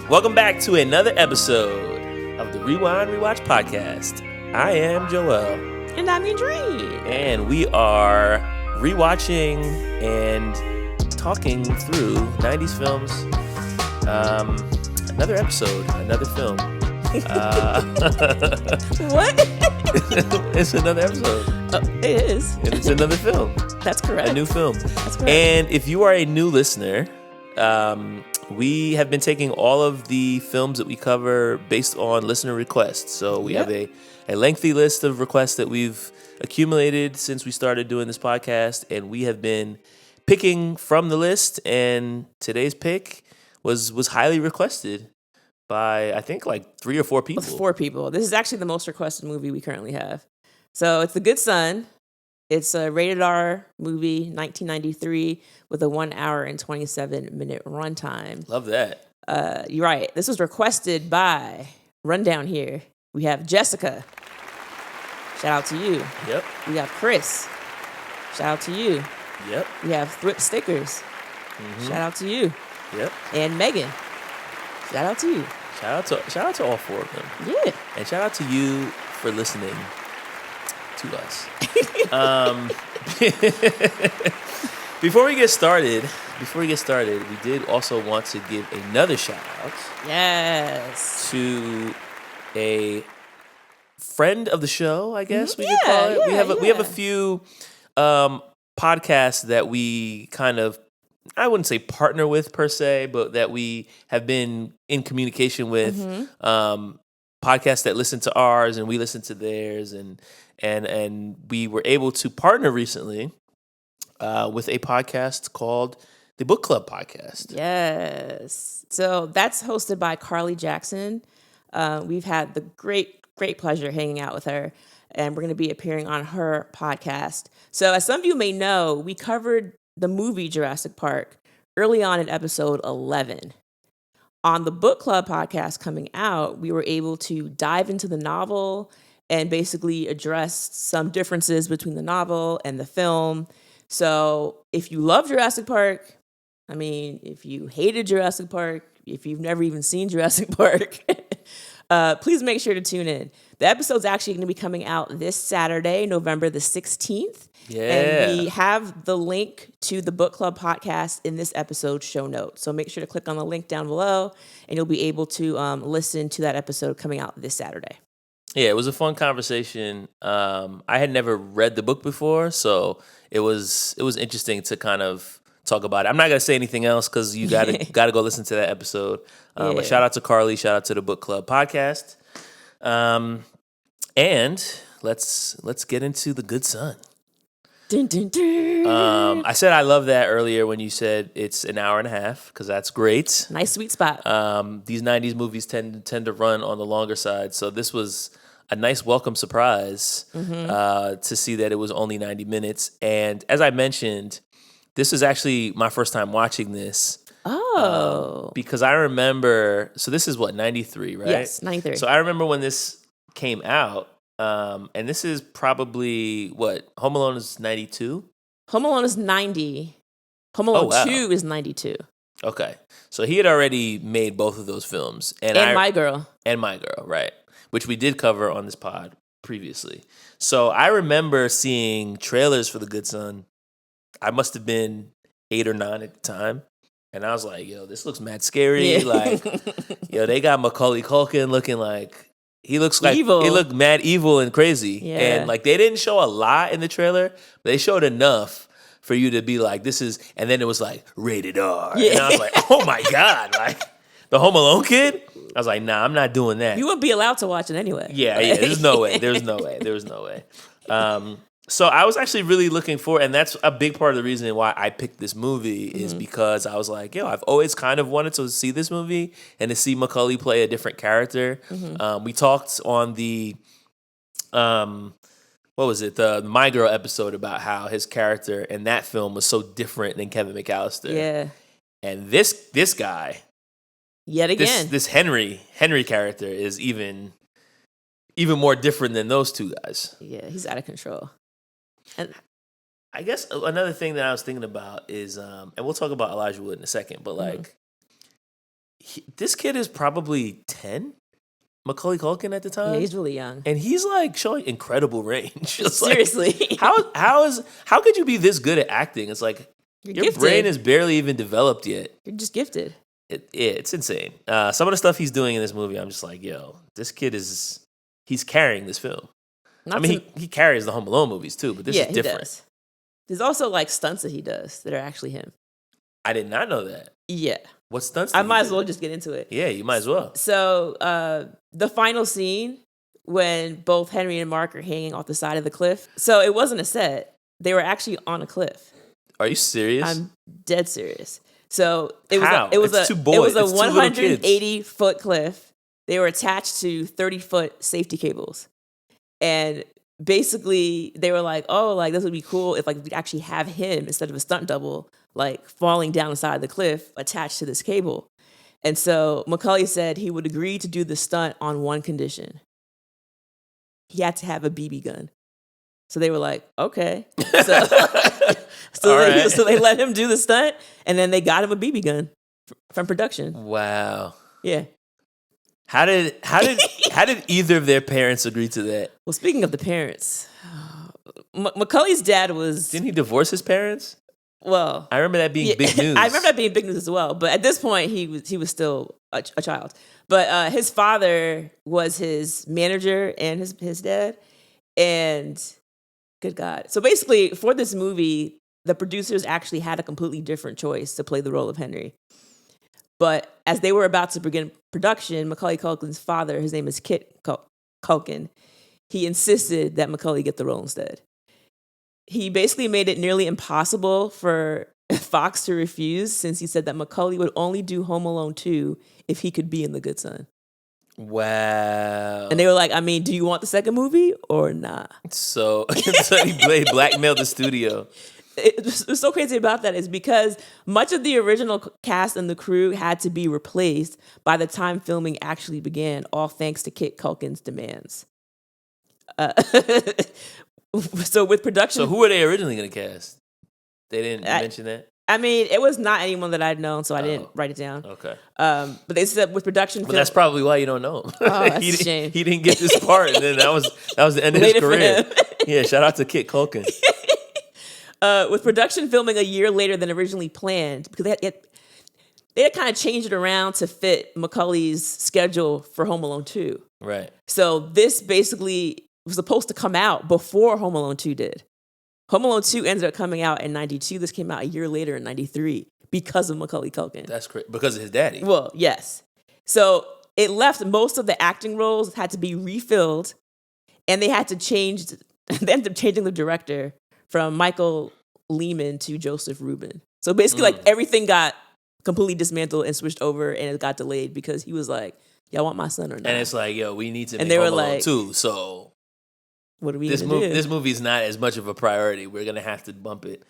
Welcome back to another episode of the Rewind Rewatch podcast. I am Joel. And I'm Andrene. And we are rewatching and talking through 90s films. Another episode, another film. What? It's another episode. It is. And it's another film. That's correct. A new film. That's correct. And if you are a new listener, we have been taking all of the films that we cover based on listener requests. So we have a lengthy list of requests that we've accumulated since we started doing this podcast, and we have been picking from the list, and today's pick was highly requested by, I think, like 3 or 4 people. 4 people. This is actually the most requested movie we currently have. So it's The Good Son. It's a rated R movie, 1993, with a 1 hour and 27-minute runtime. Love that. You're right. This was requested by, rundown here, we have Jessica. Shout out to you. Yep. We have Chris. Shout out to you. Yep. We have Thrift Stickers. Shout out to you. Yep. And Megan. Shout out to you. Shout out to all 4 of them. Yeah. And shout out to you for listening to us. Before we get started, we did also want to give another shout out. Yes. To a friend of the show, I guess we could call it. We have a few podcasts that we kind of, I wouldn't say partner with per se, but that we have been in communication with. Podcasts that listen to ours and we listen to theirs, and we were able to partner recently with a podcast called the Book Club Podcast. Yes. So that's hosted by Carly Jackson. We've had the great pleasure hanging out with her, and we're going to be appearing on her podcast. So as some of you may know, we covered the movie Jurassic Park early on in episode 11. On the Book Club podcast coming out, we were able to dive into the novel and basically address some differences between the novel and the film. So if you love Jurassic Park, I mean, if you hated Jurassic Park, if you've never even seen Jurassic Park, please make sure to tune in. The episode's actually going to be coming out this Saturday, November the 16th. Yeah. And we have the link to the Book Club podcast in this episode's show notes. So make sure to click on the link down below, and you'll be able to listen to that episode coming out this Saturday. Yeah, it was a fun conversation. I had never read the book before, so it was interesting to kind of talk about it. I'm not gonna say anything else because you gotta go listen to that episode. But shout out to Carly, shout out to the Book Club podcast, and let's get into The Good Son. Dun, dun, dun. I said I love that earlier when you said it's an hour and a half, because that's great. Nice sweet spot. These 90s movies tend to run on the longer side, so this was a nice welcome surprise to see that it was only 90 minutes. And as I mentioned, this was actually my first time watching this. Oh. Because I remember, so this is what, 93, right? Yes, 93. So I remember when this came out, and this is probably, what, Home Alone is 92? Home Alone is 90. Home Alone 2 is 92. Okay. So he had already made both of those films. And My Girl. And My Girl, right. Which we did cover on this pod previously. So I remember seeing trailers for The Good Son. I must have been 8 or 9 at the time. And I was like, yo, this looks mad scary. Yeah. Like, yo, they got Macaulay Culkin looking like, he looks like evil. He looked mad evil and crazy. Yeah. And like, they didn't show a lot in the trailer, but they showed enough for you to be like, this is, and then it was like rated R. Yeah. And I was like, oh my God, like the Home Alone kid? I was like, nah, I'm not doing that. You wouldn't be allowed to watch it anyway. Yeah, there's no way. There was no way. So I was actually really looking for, and that's a big part of the reason why I picked this movie is because I was like, yo, I've always kind of wanted to see this movie and to see Macaulay play a different character. We talked on the, what was it, the My Girl episode about how his character in that film was so different than Kevin McAllister. Yeah. And this guy, yet again, this Henry character is even more different than those two guys. Yeah, he's out of control. And I guess another thing that I was thinking about is, and we'll talk about Elijah Wood in a second, but like, this kid is probably 10, Macaulay Culkin at the time. Yeah, he's really young. And he's like showing incredible range. Seriously. Like, how could you be this good at acting? It's like your brain is barely even developed yet. You're just gifted. It's insane. Some of the stuff he's doing in this movie, I'm just like, yo, this kid he's carrying this film. He carries the Home Alone movies too, but this is different. He does. There's also like stunts that he does that are actually him. I did not know that. Yeah. What stunts? I might as well just get into it. Yeah, you might as well. So the final scene when both Henry and Mark are hanging off the side of the cliff. So it wasn't a set. They were actually on a cliff. Are you serious? I'm dead serious. So it was a 180-foot cliff. They were attached to 30-foot safety cables. And basically they were like, oh, like this would be cool if like we'd actually have him instead of a stunt double, like falling down the side of the cliff attached to this cable. And so Macaulay said he would agree to do the stunt on one condition. He had to have a BB gun. So they were like, okay. So they let him do the stunt, and then they got him a BB gun from production. Wow. Yeah. How did either of their parents agree to that? Well, speaking of the parents, Macaulay's dad was... Didn't he divorce his parents? Well... I remember that being big news. I remember that being big news as well. But at this point, he was still a child. But his father was his manager and his dad. And good God. So basically, for this movie, the producers actually had a completely different choice to play the role of Henry. But as they were about to begin production, Macaulay Culkin's father, his name is Kit Culkin, he insisted that Macaulay get the role instead. He basically made it nearly impossible for Fox to refuse, since he said that Macaulay would only do Home Alone 2 if he could be in The Good Son. Wow. And they were like, I mean, do you want the second movie or not? So he blackmailed the studio. What's so crazy about that is because much of the original cast and the crew had to be replaced by the time filming actually began, all thanks to Kit Culkin's demands. So with production... So who were they originally going to cast? They didn't mention that? I mean, it was not anyone that I'd known, so I didn't write it down. Okay. But they said with production... But that's probably why you don't know him. Oh, that's a shame. He didn't get this part, and then that was the end of his career. Yeah, shout out to Kit Culkin. With production filming a year later than originally planned, because they had kind of changed it around to fit Macaulay's schedule for Home Alone 2. Right. So this basically was supposed to come out before Home Alone 2 did. Home Alone 2 ended up coming out in 92. This came out a year later in 93 because of Macaulay Culkin. That's great. Because of his daddy. Well, yes. So it left most of the acting roles had to be refilled, and they had to change. They ended up changing the director from Michael Lehman to Joseph Rubin. So basically, like everything got completely dismantled and switched over, and it got delayed because he was like, "Y'all want my son or not?" And it's like, "Yo, we need to make Home Alone 2." So what are we gonna do? This movie is not as much of a priority. We're gonna have to bump it.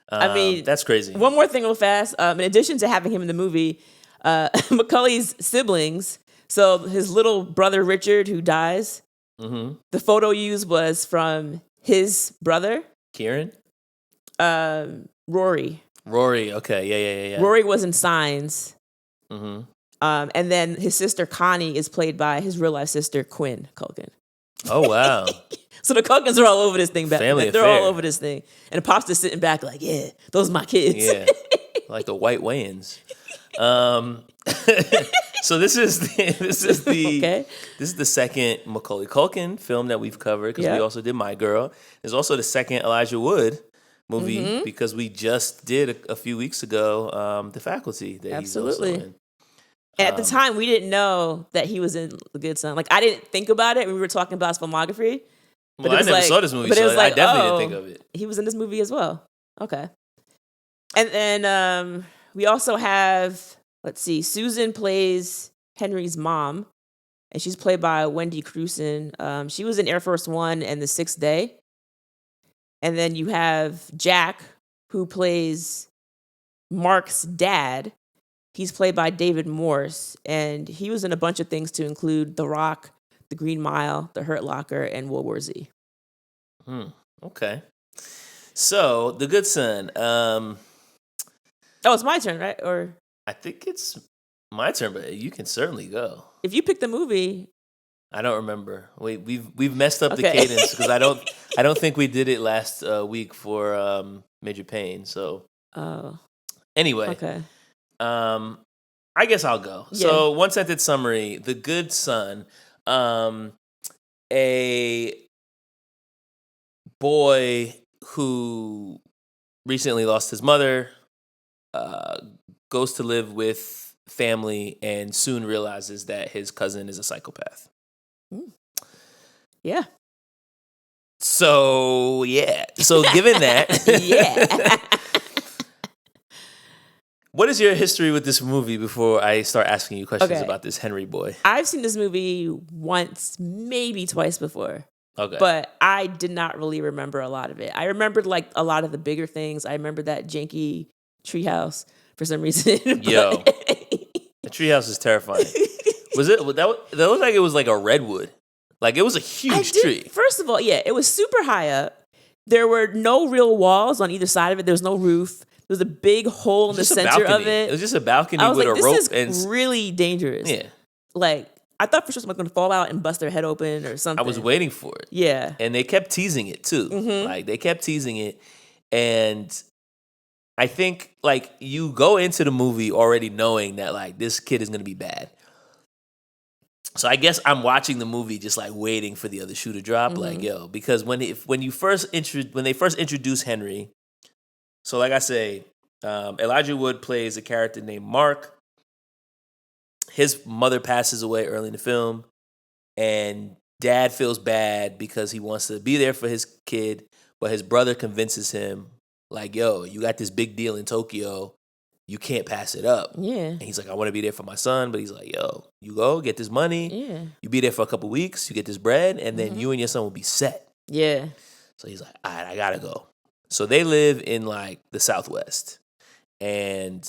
I mean, that's crazy. One more thing real fast. In addition to having him in the movie, Macaulay's siblings, so his little brother Richard, who dies, the photo used was from his brother. Kieran? Rory. Rory, okay. Yeah. Rory was in Signs. And then his sister Connie is played by his real-life sister, Quinn Culkin. Oh, wow. So the Culkins are all over this thing back then. They're affair. all over this thing. And the Pop's just sitting back like, yeah, those are my kids. Yeah, like the white Wayans. So this is the second Macaulay Culkin film that we've covered, because we also did My Girl. There's also the second Elijah Wood movie, because we just did a few weeks ago The Faculty that he's also in. And at the time, we didn't know that he was in The Good Son. Like, I didn't think about it when we were talking about his filmography. Well, I never saw this movie, so I definitely didn't think of it. He was in this movie as well. Okay. And then we also have, let's see, Susan plays Henry's mom, and she's played by Wendy Crewson. She was in Air Force One and The Sixth Day. And then you have Jack, who plays Mark's dad. He's played by David Morse, and he was in a bunch of things to include The Rock, The Green Mile, The Hurt Locker, and World War Z. Okay. So, The Good Son. Oh, it's my turn, right? Or I think it's My turn, but you can certainly go. If you pick the movie, I don't remember. We've messed up the cadence because I don't think we did it last week for Major Payne. So anyway, okay. I guess I'll go. Yeah. So 1-sentence summary: The Good Son, a boy who recently lost his mother, goes to live with family and soon realizes that his cousin is a psychopath. Yeah. So given that, what is your history with this movie before I start asking you questions about this Henry boy? I've seen this movie once, maybe twice before. Okay. But I did not really remember a lot of it. I remembered like a lot of the bigger things. I remember that janky treehouse for some reason. Yo, the treehouse is terrifying. That looked like it was like a redwood. Like it was a huge tree. First of all, yeah, it was super high up. There were no real walls on either side of it. There was no roof. There was a big hole in the center of it. It was just a balcony with a rope. This is really dangerous. Yeah. Like, I thought for sure someone was going to fall out and bust their head open or something. I was waiting for it. Yeah. And they kept teasing it too. Mm-hmm. Like they kept teasing it. And I think like you go into the movie already knowing that like this kid is going to be bad. So I guess I'm watching the movie just like waiting for the other shoe to drop. Mm-hmm. Like, yo, because when they first introduce Henry, so like I say, Elijah Wood plays a character named Mark. His mother passes away early in the film, and dad feels bad because he wants to be there for his kid, but his brother convinces him, like, yo, you got this big deal in Tokyo. You can't pass it up. Yeah. And he's like, I want to be there for my son, but he's like, yo, you go, get this money. Yeah. You be there for a couple weeks, you get this bread, and then you and your son will be set. Yeah. So he's like, all right, I gotta go. So they live in like the Southwest, and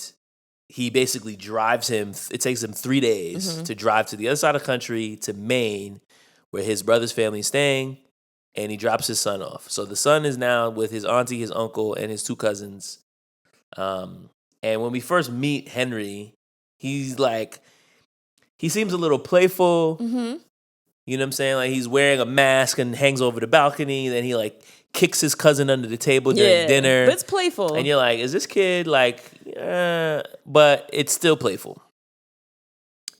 he basically drives him. It takes him 3 days to drive to the other side of the country to Maine, where his brother's family is staying, and he drops his son off. So the son is now with his auntie, his uncle, and his 2 cousins. And when we first meet Henry, he seems a little playful. Mm-hmm. You know what I'm saying? Like he's wearing a mask and hangs over the balcony. Then he like kicks his cousin under the table during dinner. But it's playful. And you're like, is this kid like, but it's still playful.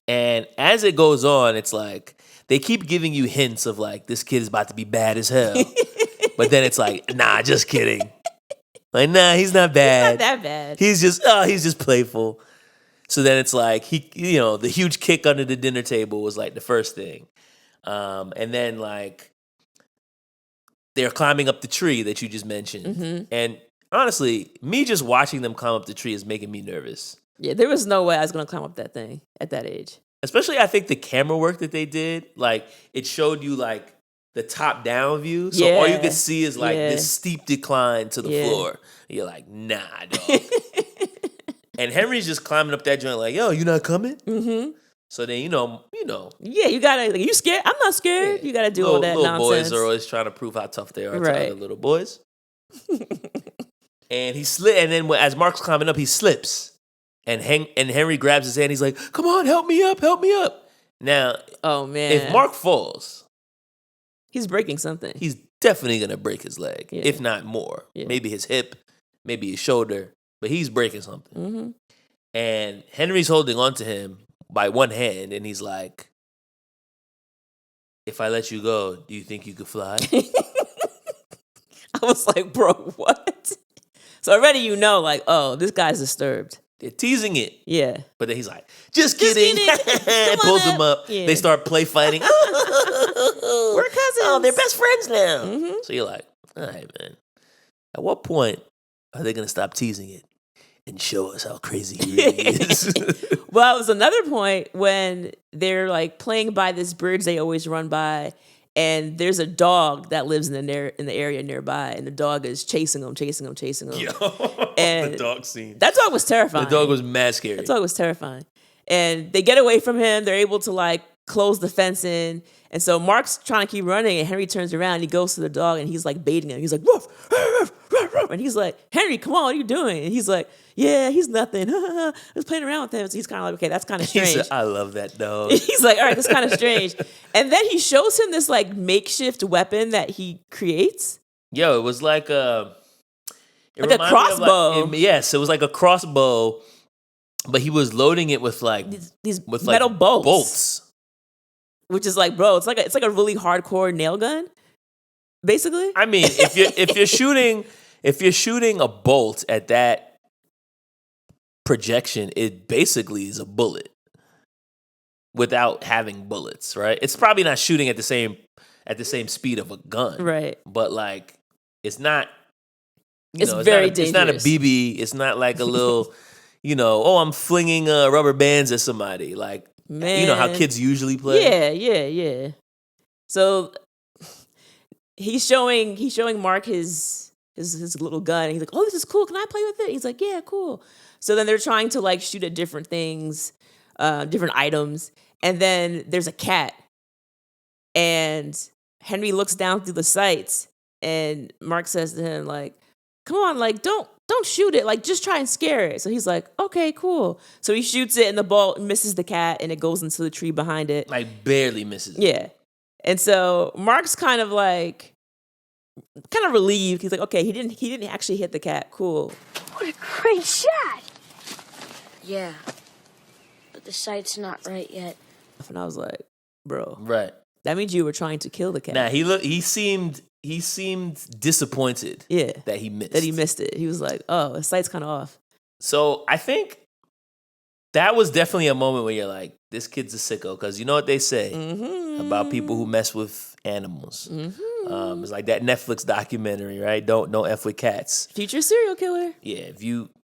And as it goes on, it's like, they keep giving you hints of like, this kid is about to be bad as hell. But then it's like, nah, just kidding. Like, nah, he's not bad. He's not that bad. He's just playful. So then it's like, the huge kick under the dinner table was like the first thing. And then like, they're climbing up the tree that you just mentioned. Mm-hmm. And honestly, me just watching them climb up the tree is making me nervous. Yeah, there was no way I was going to climb up that thing at that age. Especially, I think the camera work that they did, like, it showed you, like, the top-down view. So all you could see is, like, this steep decline to the floor. And you're like, nah, dog. And Henry's just climbing up that joint like, yo, you not coming? Mm-hmm. So then, you know. Yeah, you gotta, like, you scared? I'm not scared. Yeah. You gotta do all that nonsense. Little boys are always trying to prove how tough they are to other little boys. And he and then as Mark's climbing up, he slips. And Henry grabs his hand. He's like, come on, help me up. Now, oh man, if Mark falls, he's breaking something. He's definitely going to break his leg, if not more. Yeah. Maybe his hip, maybe his shoulder, but he's breaking something. Mm-hmm. And Henry's holding on to him by one hand, and he's like, if I let you go, do you think you could fly? I was like, bro, what? So already like, oh, this guy's disturbed. They're teasing it. Yeah. But then he's like, just kidding. Pulls him up. Yeah. They start play fighting. We're cousins. Oh, they're best friends now. Mm-hmm. So you're like, all right, man. At what point are they going to stop teasing it and show us how crazy he really is? Well, it was another point when they're like playing by this bridge they always run by, and there's a dog that lives in the area nearby, and the dog is chasing them. Yo, and the dog scene. That dog was terrifying. The dog was mad scary. That dog was terrifying. And they get away from him. They're able to like close the fence in. And so Mark's trying to keep running, and Henry turns around, and he goes to the dog, and he's like baiting him. He's like, ruff, ruff, ruff, ruff. And he's like, Henry, come on, what are you doing? And he's like, yeah, he's nothing. I was playing around with him. So he's kind of like, okay, that's kind of strange. He said, I love that dog. He's like, all right, that's kind of strange. And then he shows him this like makeshift weapon that he creates. Yo, it was like a crossbow. Yes, it was like a crossbow, but he was loading it with like these metal bolts. Which is like, bro, it's like a really hardcore nail gun, basically. I mean, if you're shooting a bolt at that projection, it basically is a bullet without having bullets, right? It's probably not shooting at the same speed of a gun, right? But like, it's not. It's very dangerous. It's not a BB. It's not like a little, I'm flinging rubber bands at somebody. Like, man. You know how kids usually play? Yeah. So he's showing Mark his little gun. He's like, oh, this is cool. Can I play with it? He's like, yeah, cool. So then they're trying to like shoot at different things, different items. And then there's a cat. And Henry looks down through the sights and Mark says to him, like, come on, like, don't shoot it. Like, just try and scare it. So he's like, okay, cool. So he shoots it and the ball misses the cat and it goes into the tree behind it. Like, barely misses it. Yeah. And so Mark's kind of relieved. He's like, okay, he didn't actually hit the cat. Cool. What a great shot. Yeah. But the sight's not right yet. And I was like, bro. Right. That means you were trying to kill the cat. Nah, he seemed disappointed. Yeah. That he missed it. He was like, oh, the sight's kind of off. So I think that was definitely a moment where you're like, this kid's a sicko. Because you know what they say about people who mess with animals. Mm-hmm. It's like that Netflix documentary, right? Don't F with cats. Future serial killer. Yeah,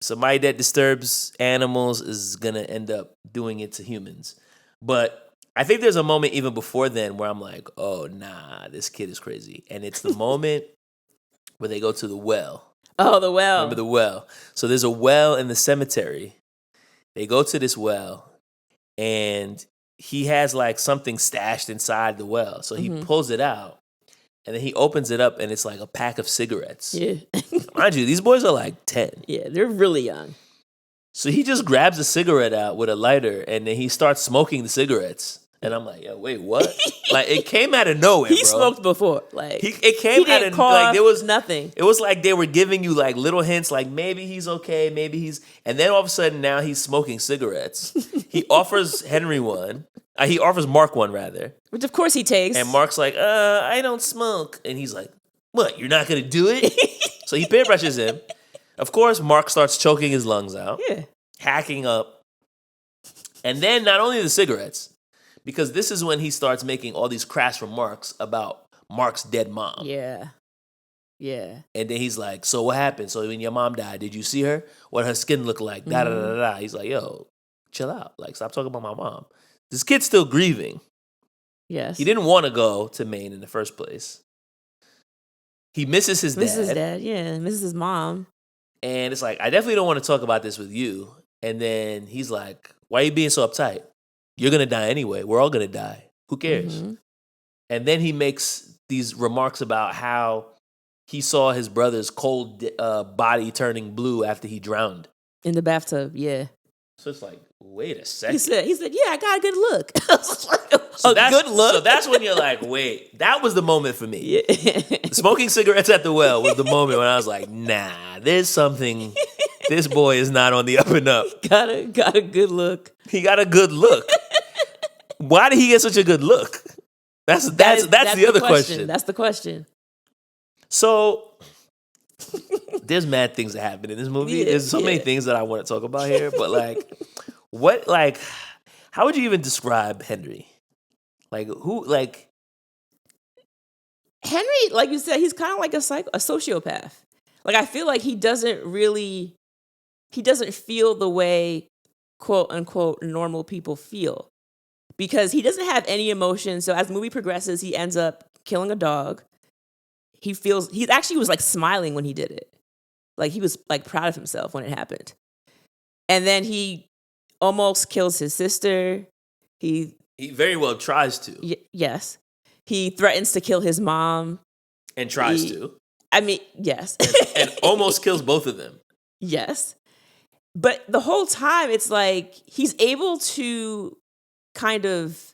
somebody that disturbs animals is going to end up doing it to humans. But I think there's a moment even before then where I'm like, oh, nah, this kid is crazy. And it's the moment where they go to the well. Oh, the well. Remember the well. So there's a well in the cemetery. They go to this well, and he has like something stashed inside the well. So he pulls it out, and then he opens it up, and it's like a pack of cigarettes. Yeah. Mind you, these boys are like 10. Yeah, they're really young. So he just grabs a cigarette out with a lighter, and then he starts smoking the cigarettes. And I'm like, yo, wait, what? Like, it came out of nowhere, He bro. smoked before. Like, it came out of like there was nothing. It was like they were giving you like little hints, like maybe he's okay, maybe he's. And then all of a sudden, now he's smoking cigarettes. He offers Henry one. He offers Mark one, rather. Which, of course, he takes. And Mark's like, I don't smoke. And he's like, what? You're not going to do it? So he peer pressures him. Of course, Mark starts choking his lungs out. Yeah. Hacking up. And then not only the cigarettes, because this is when he starts making all these crass remarks about Mark's dead mom. Yeah. And then he's like, so what happened? So when your mom died, did you see her? What her skin looked like? Da-da-da-da-da. He's like, yo, chill out. Like, stop talking about my mom. This kid's still grieving. Yes. He didn't want to go to Maine in the first place. He misses his dad. Misses his dad, yeah. Misses his mom. And it's like, I definitely don't want to talk about this with you. And then he's like, why are you being so uptight? You're going to die anyway. We're all going to die. Who cares? Mm-hmm. And then he makes these remarks about how he saw his brother's cold body turning blue after he drowned. In the bathtub, yeah. So it's like, wait a second. He said, yeah, I got a good look. Good look? So that's when you're like, wait, that was the moment for me. Yeah. Smoking cigarettes at the well was the moment when I was like, nah, there's something. This boy is not on the up and up. Got a good look. He got a good look. Why did he get such a good look? That's the other question. That's the question. So there's mad things that happen in this movie. Yeah, there's so many things that I want to talk about here, but how would you even describe Henry? Henry, like you said, he's kind of like a sociopath. Like, I feel like he doesn't feel the way, quote unquote, normal people feel. Because he doesn't have any emotion. So as the movie progresses, he ends up killing a dog. He actually was like smiling when he did it. Like, he was like proud of himself when it happened. And then he almost kills his sister. He very well tries to. Yes. He threatens to kill his mom. And tries to. I mean, yes. and almost kills both of them. Yes. But the whole time, it's like he's able to kind of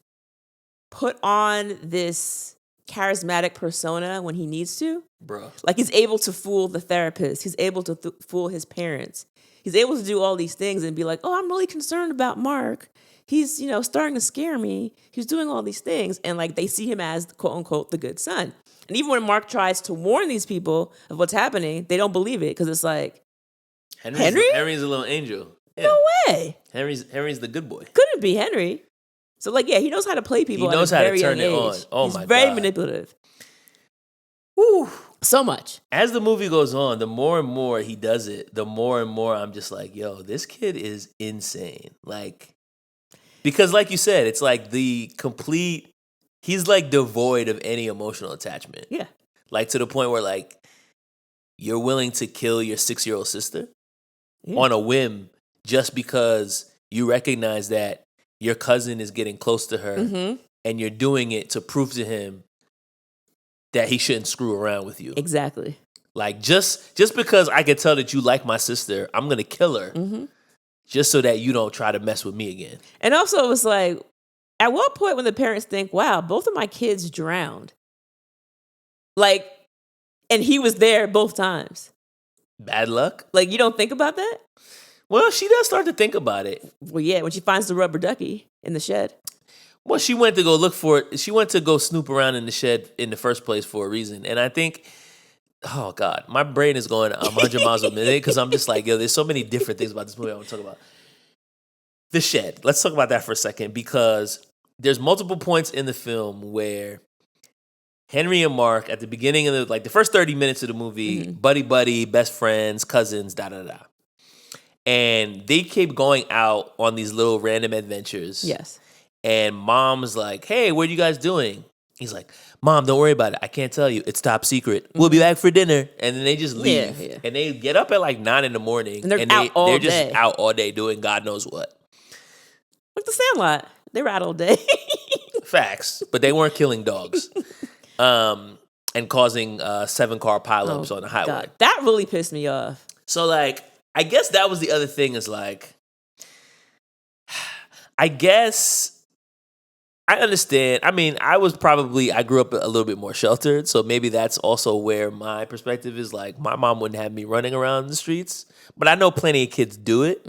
put on this charismatic persona when he needs to. Bro. Like he's able to fool the therapist. He's able to fool his parents. He's able to do all these things and be like, oh, I'm really concerned about Mark. He's, starting to scare me. He's doing all these things. And like they see him as, quote unquote, the good son. And even when Mark tries to warn these people of what's happening, they don't believe it because it's like, Henry's a little angel. Yeah. No way. Henry's the good boy. Couldn't be Henry. So like, yeah, he knows how to play people. He knows how to turn it on. Oh He's my God. very manipulative. Woo. So much. As the movie goes on, the more and more he does it, the more and more I'm just like, yo, this kid is insane. Like, because like you said, it's like he's like devoid of any emotional attachment. Yeah. Like to the point where like you're willing to kill your 6-year-old sister on a whim just because you recognize that your cousin is getting close to her and you're doing it to prove to him that he shouldn't screw around with you. Exactly. Like just because I can tell that you like my sister, I'm going to kill her just so that you don't try to mess with me again. And also it was like, at what point when the parents think, wow, both of my kids drowned? Like, and he was there both times. Bad luck? Like, you don't think about that? Well, she does start to think about it. Well, yeah, when she finds the rubber ducky in the shed. Well, she went to go look for it. She went to go snoop around in the shed in the first place for a reason. And I think, oh God, my brain is going 100 miles a minute because I'm just like, yo, there's so many different things about this movie I want to talk about. The shed. Let's talk about that for a second because there's multiple points in the film where Henry and Mark, at the beginning of the first 30 minutes of the movie, buddy, best friends, cousins, da-da-da. And they keep going out on these little random adventures. Yes. And mom's like, hey, what are you guys doing? He's like, Mom, don't worry about it. I can't tell you. It's top secret. We'll be back for dinner. And then they just leave. Yeah. And they get up at like 9 in the morning. And they're just out all day doing God knows what. Like the Sandlot. They were out all day. Facts. But they weren't killing dogs. And causing 7-car pileups on the highway. God, that really pissed me off. So like, I guess that was the other thing is like, I guess I understand. I mean, I grew up a little bit more sheltered. So maybe that's also where my perspective is like, my mom wouldn't have me running around the streets, but I know plenty of kids do it.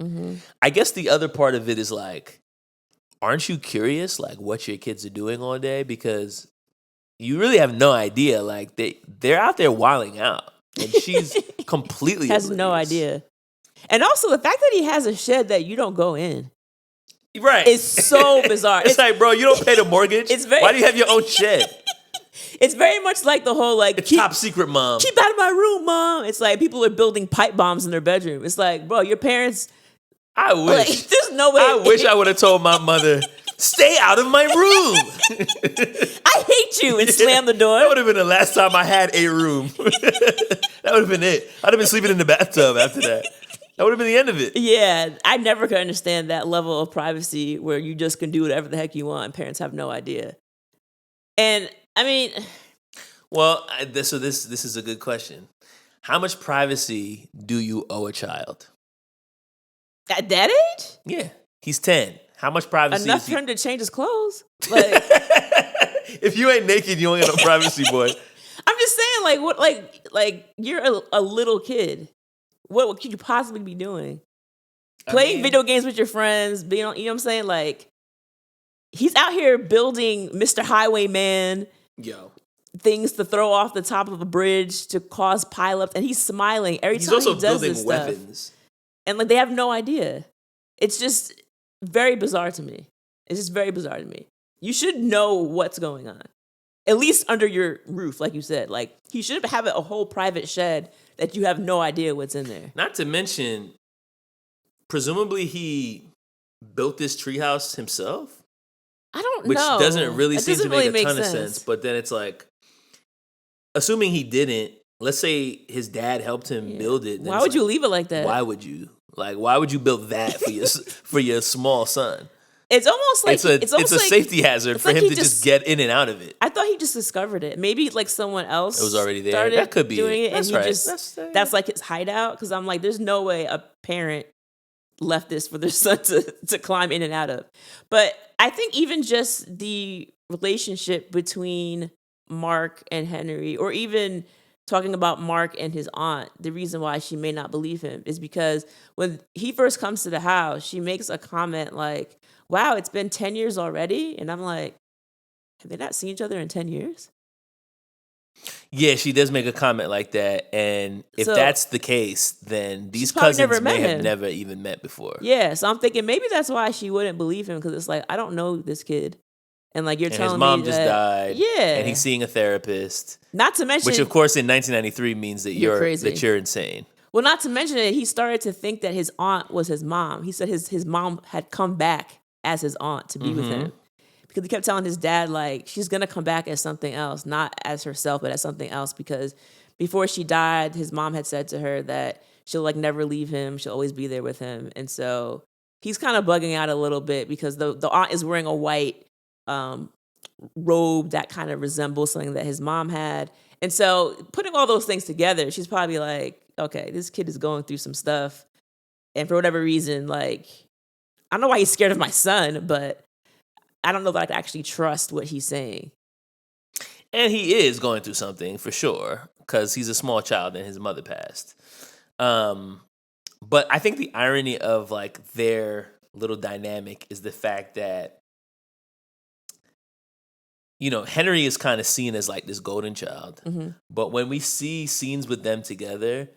I guess the other part of it is like, aren't you curious like what your kids are doing all day? Because you really have no idea. Like they're out there wilding out and she's completely has oblivious. No idea. And also the fact that he has a shed that you don't go in. Right. It's so bizarre. It's like, bro, you don't pay the mortgage. Why do you have your own shed? It's very much like the whole like it's top secret, Mom. Keep out of my room, Mom. It's like people are building pipe bombs in their bedroom. It's like, bro, your parents. I wish. Like, there's no way. I wish I would have told my mother, stay out of my room. I hate you, and slam the door. That would have been the last time I had a room. That would have been it. I'd have been sleeping in the bathtub after that. That would have been the end of it. Yeah, I never could understand that level of privacy where you just can do whatever the heck you want and parents have no idea. And I mean, well, so this is a good question. How much privacy do you owe a child? At that age? Yeah, he's 10. How much privacy? Enough for him to change his clothes. Like, if you ain't naked, you ain't got no privacy, boy. I'm just saying, like, what, like you're a little kid. What could you possibly be doing? Playing video games with your friends, being on, you know what I'm saying? Like, he's out here building Mr. Highwayman things to throw off the top of a bridge to cause pileups, and he's smiling every time he does this stuff. He's also building weapons. And like, they have no idea. It's just very bizarre to me. It's just very bizarre to me. You should know what's going on. At least under your roof, like you said. Like, he should have a whole private shed that you have no idea what's in there. Not to mention, presumably he built this treehouse himself. I don't know. Which doesn't really seem to make a ton of sense. But then it's like, assuming he didn't, let's say his dad helped him build it. Why would you leave it like that? Why would you? Like, why would you build that for your small son? It's almost like it's a safety hazard for him to just get in and out of it. I thought he just discovered it. Maybe like someone else. It was already there. That could be doing it, That's and right. That's like his hideout. Because I'm like, there's no way a parent left this for their son to climb in and out of. But I think even just the relationship between Mark and Henry, or even talking about Mark and his aunt, the reason why she may not believe him is because when he first comes to the house, she makes a comment like, wow, it's been 10 years already. And I'm like, have they not seen each other in 10 years? Yeah, she does make a comment like that. And if that's the case, then these cousins may have never even met before. Yeah, so I'm thinking maybe that's why she wouldn't believe him, because it's like, I don't know this kid. And like you're telling me his mom just died. Yeah. And he's seeing a therapist. Not to mention, which of course in 1993 means that you're crazy. That you're insane. Well, not to mention that he started to think that his aunt was his mom. He said his mom had come back as his aunt to be with him. Because he kept telling his dad, like, she's going to come back as something else, not as herself, but as something else. Because before she died, his mom had said to her that she'll like never leave him. She'll always be there with him. And so he's kind of bugging out a little bit because the aunt is wearing a white robe that kind of resembles something that his mom had. And so putting all those things together, she's probably like, okay, this kid is going through some stuff. And for whatever reason, like, I don't know why he's scared of my son, but I don't know that I can actually trust what he's saying. And he is going through something for sure, because he's a small child and his mother passed. But I think the irony of like their little dynamic is the fact that, you know, Henry is kind of seen as like this golden child. But when we see scenes with them together,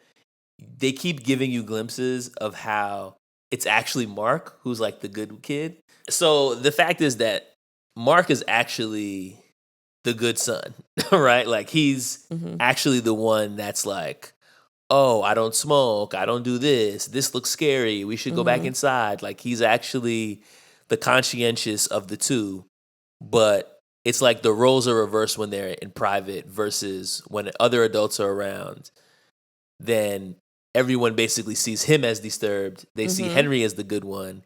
they keep giving you glimpses of how it's actually Mark who's like the good kid. So the fact is that Mark is actually the good son, right? Like he's actually the one that's like, oh, I don't smoke, I don't do this, this looks scary, we should go back inside. Like he's actually the conscientious of the two, but it's like the roles are reversed when they're in private versus when other adults are around. Then everyone basically sees him as disturbed. They see Henry as the good one.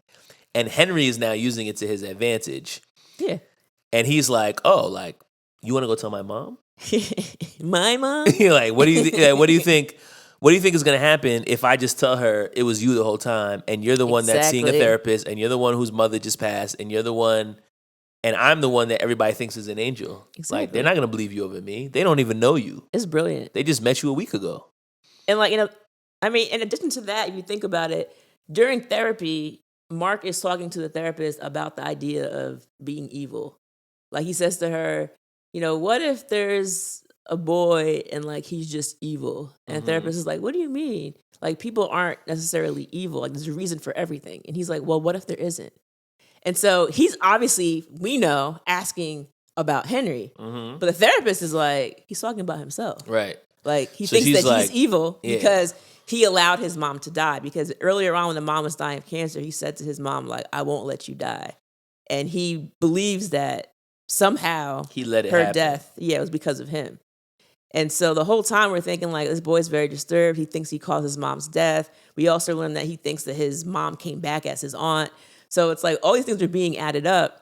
And Henry is now using it to his advantage. Yeah. And he's like, oh, like, you want to go tell my mom? My mom? Like, what do you what do you think? What do you think is going to happen if I just tell her it was you the whole time, and you're the one that's seeing a therapist, and you're the one whose mother just passed, and you're the one, and I'm the one that everybody thinks is an angel? Exactly. Like, they're not going to believe you over me. They don't even know you. It's brilliant. They just met you a week ago. And like, you know, I mean, in addition to that, if you think about it, during therapy, Mark is talking to the therapist about the idea of being evil. Like he says to her, you know, what if there's a boy and like he's just evil? And the therapist is like, what do you mean? Like people aren't necessarily evil. Like there's a reason for everything. And he's like, well, what if there isn't? And so he's obviously, we know, asking about Henry. But the therapist is like, he's talking about himself. Right. Like he thinks that like, he's evil because he allowed his mom to die. Because earlier on when the mom was dying of cancer, he said to his mom, like, I won't let you die. And he believes that somehow he let it her happen. death, it was because of him. And so the whole time we're thinking like, this boy's very disturbed. He thinks he caused his mom's death. We also learn that he thinks that his mom came back as his aunt. So it's like all these things are being added up.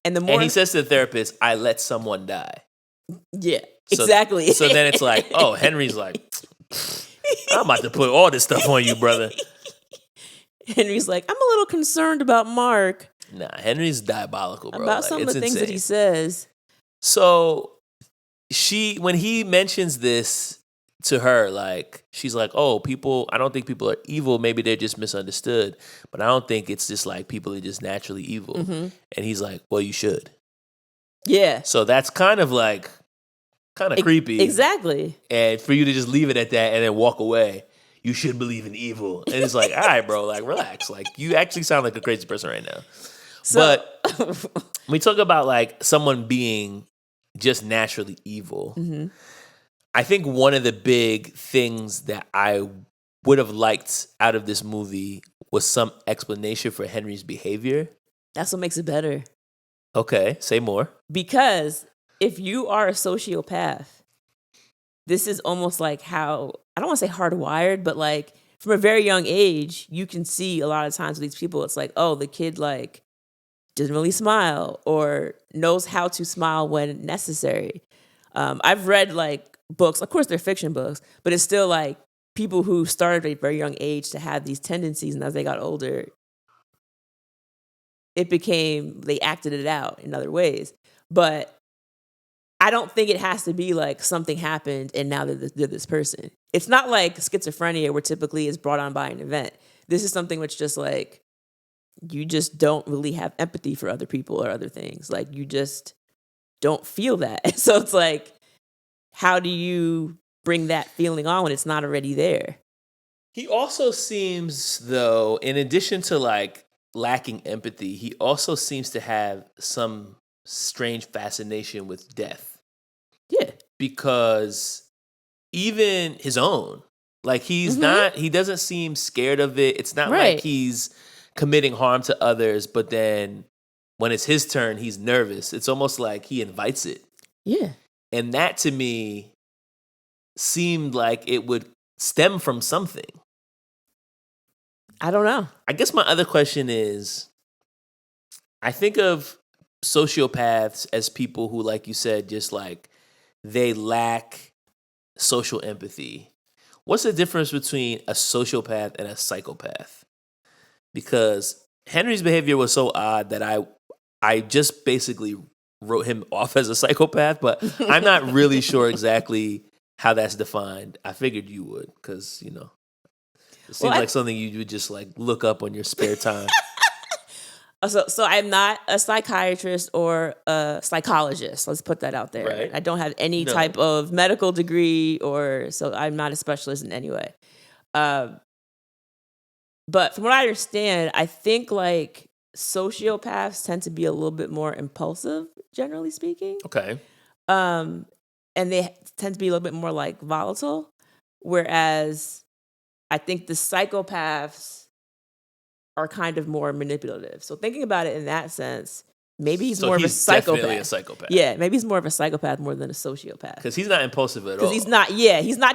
And the more, and he says to the therapist, I let someone die. Yeah, exactly. So then it's like, oh, Henry's like, I'm about to put all this stuff on you, brother. Henry's like, I'm a little concerned about Mark. Nah, Henry's diabolical, bro. About some of the things that he says. So when he mentions this to her, like, she's like, oh, I don't think people are evil. Maybe they're just misunderstood. But I don't think it's just like people are just naturally evil. And he's like, well, you should. Yeah. So that's kind of creepy. Exactly. And for you to just leave it at that and then walk away, you should believe in evil. And it's like, all right, bro, like, relax. Like, you actually sound like a crazy person right now. But when we talk about, like, someone being just naturally evil, I think one of the big things that I would have liked out of this movie was some explanation for Henry's behavior. That's what makes it better. Okay, say more. Because if you are a sociopath, this is almost like how, I don't want to say hardwired, but like from a very young age, you can see a lot of times with these people, it's like, oh, the kid like doesn't really smile or knows how to smile when necessary. I've read like books, of course they're fiction books, but it's still like people who started at a very young age to have these tendencies, and as they got older, they acted it out in other ways. But I don't think it has to be like something happened and now they're this person. It's not like schizophrenia where typically it's brought on by an event. This is something which just like, you just don't really have empathy for other people or other things. Like you just don't feel that. So it's like, how do you bring that feeling on when it's not already there? He also seems, though, in addition to like lacking empathy, he also seems to have some strange fascination with death. Yeah. Because even his own, like he doesn't seem scared of it. It's not like he's committing harm to others, but then when it's his turn, he's nervous. It's almost like he invites it. Yeah. And that to me seemed like it would stem from something. I don't know. I guess my other question is, I think of sociopaths as people who, like you said, just like they lack social empathy. What's the difference between a sociopath and a psychopath? Because Henry's behavior was so odd that I just basically wrote him off as a psychopath, but I'm not really sure exactly how that's defined. I figured you would, because, you know, it seems like something you would just like look up on your spare time. So I'm not a psychiatrist or a psychologist. Let's put that out there. Right. I don't have any type of medical degree, so I'm not a specialist in any way. But from what I understand, I think like sociopaths tend to be a little bit more impulsive, generally speaking. Okay. And they tend to be a little bit more like volatile, whereas I think the psychopaths are kind of more manipulative. So thinking about it in that sense, maybe he's more of a psychopath. Definitely a psychopath. Yeah, maybe he's more of a psychopath more than a sociopath. Because he's not impulsive at all. Because he's not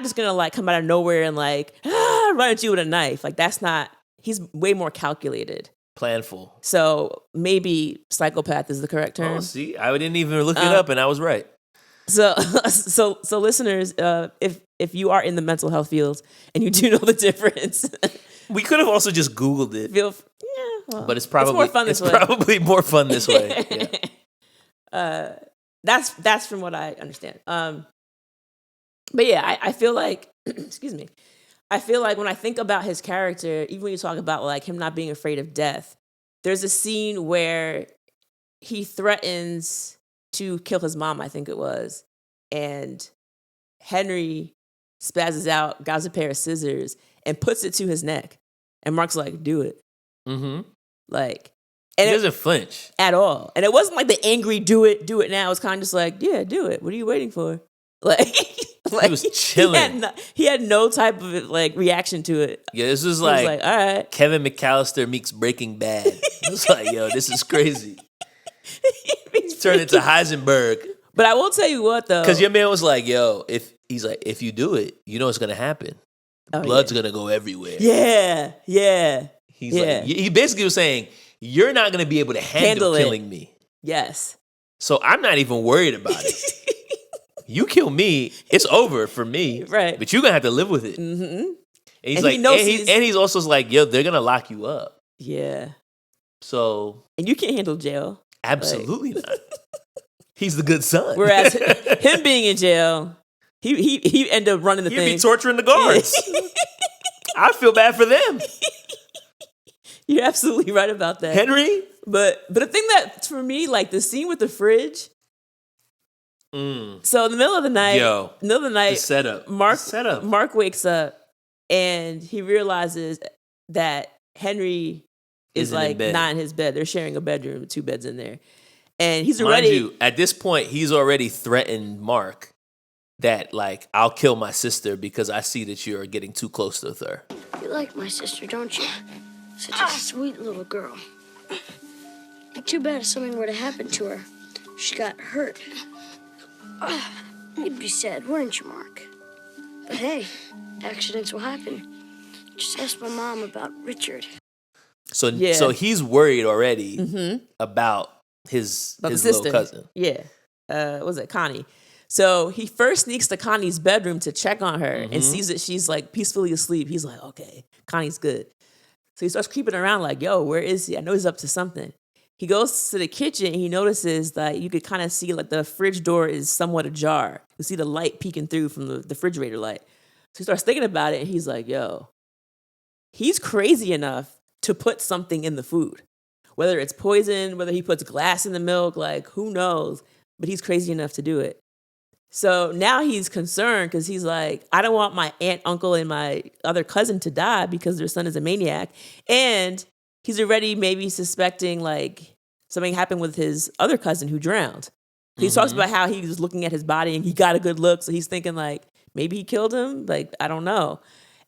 just gonna like come out of nowhere and like run at you with a knife. Like that's not. He's way more calculated, planful. So maybe psychopath is the correct term. Oh, see, I didn't even look it up, and I was right. So listeners, if you are in the mental health field and you do know the difference, we could have also just Googled it. But it's probably more fun this way. Probably more fun this way. Yeah. That's from what I understand. But yeah, I feel like, excuse me, I feel like when I think about his character, even when you talk about like him not being afraid of death, there's a scene where he threatens to kill his mom, I think it was, and Henry spazzes out, grabs a pair of scissors, and puts it to his neck. And Mark's like, do it. Mm-hmm. Like, and he doesn't flinch. At all. And it wasn't like the angry, do it now. It's kind of just like, yeah, do it. What are you waiting for? Like he was chilling. He had no type of like reaction to it. Yeah, this was like all right. Kevin McAllister meets Breaking Bad. It's like, yo, this is crazy. Turned into Heisenberg. But I will tell you what, though. Because your man was like, yo, if you do it, you know what's going to happen. Blood's going to go everywhere. Yeah. He's like, he basically was saying, you're not going to be able to handle killing me. Yes. So I'm not even worried about it. You kill me, it's over for me. Right. But you're going to have to live with it. Mm-hmm. And he's also like, yo, they're going to lock you up. Yeah. So. And you can't handle jail. Absolutely not. He's the good son. Whereas him being in jail, he ended up running the thing. He'd be torturing the guards. I feel bad for them. You're absolutely right about that. Henry? But the thing that, for me, like the scene with the fridge. So in the middle of the night, the setup. Mark wakes up and he realizes that Henry is like not in his bed. They're sharing a bedroom with 2 beds in there. And he's already... Mind you, at this point, he's already threatened Mark that, like, I'll kill my sister because I see that you're getting too close with her. You like my sister, don't you? Such a sweet little girl. And too bad if something were to happen to her. She got hurt. You'd be sad, wouldn't you, Mark? But hey, accidents will happen. Just ask my mom about Richard. So he's worried already about his little cousin. Yeah. Was it Connie? So he first sneaks to Connie's bedroom to check on her and sees that she's like peacefully asleep. He's like, okay, Connie's good. So he starts creeping around like, yo, where is he? I know he's up to something. He goes to the kitchen and he notices that you could kind of see like the fridge door is somewhat ajar. You see the light peeking through from the refrigerator light. So he starts thinking about it and he's like, yo, he's crazy enough to put something in the food. Whether it's poison, whether he puts glass in the milk, like who knows? But he's crazy enough to do it. So now he's concerned because he's like, I don't want my aunt, uncle, and my other cousin to die because their son is a maniac. And he's already maybe suspecting like something happened with his other cousin who drowned. He talks about how he was looking at his body and he got a good look. So he's thinking like, maybe he killed him. Like, I don't know.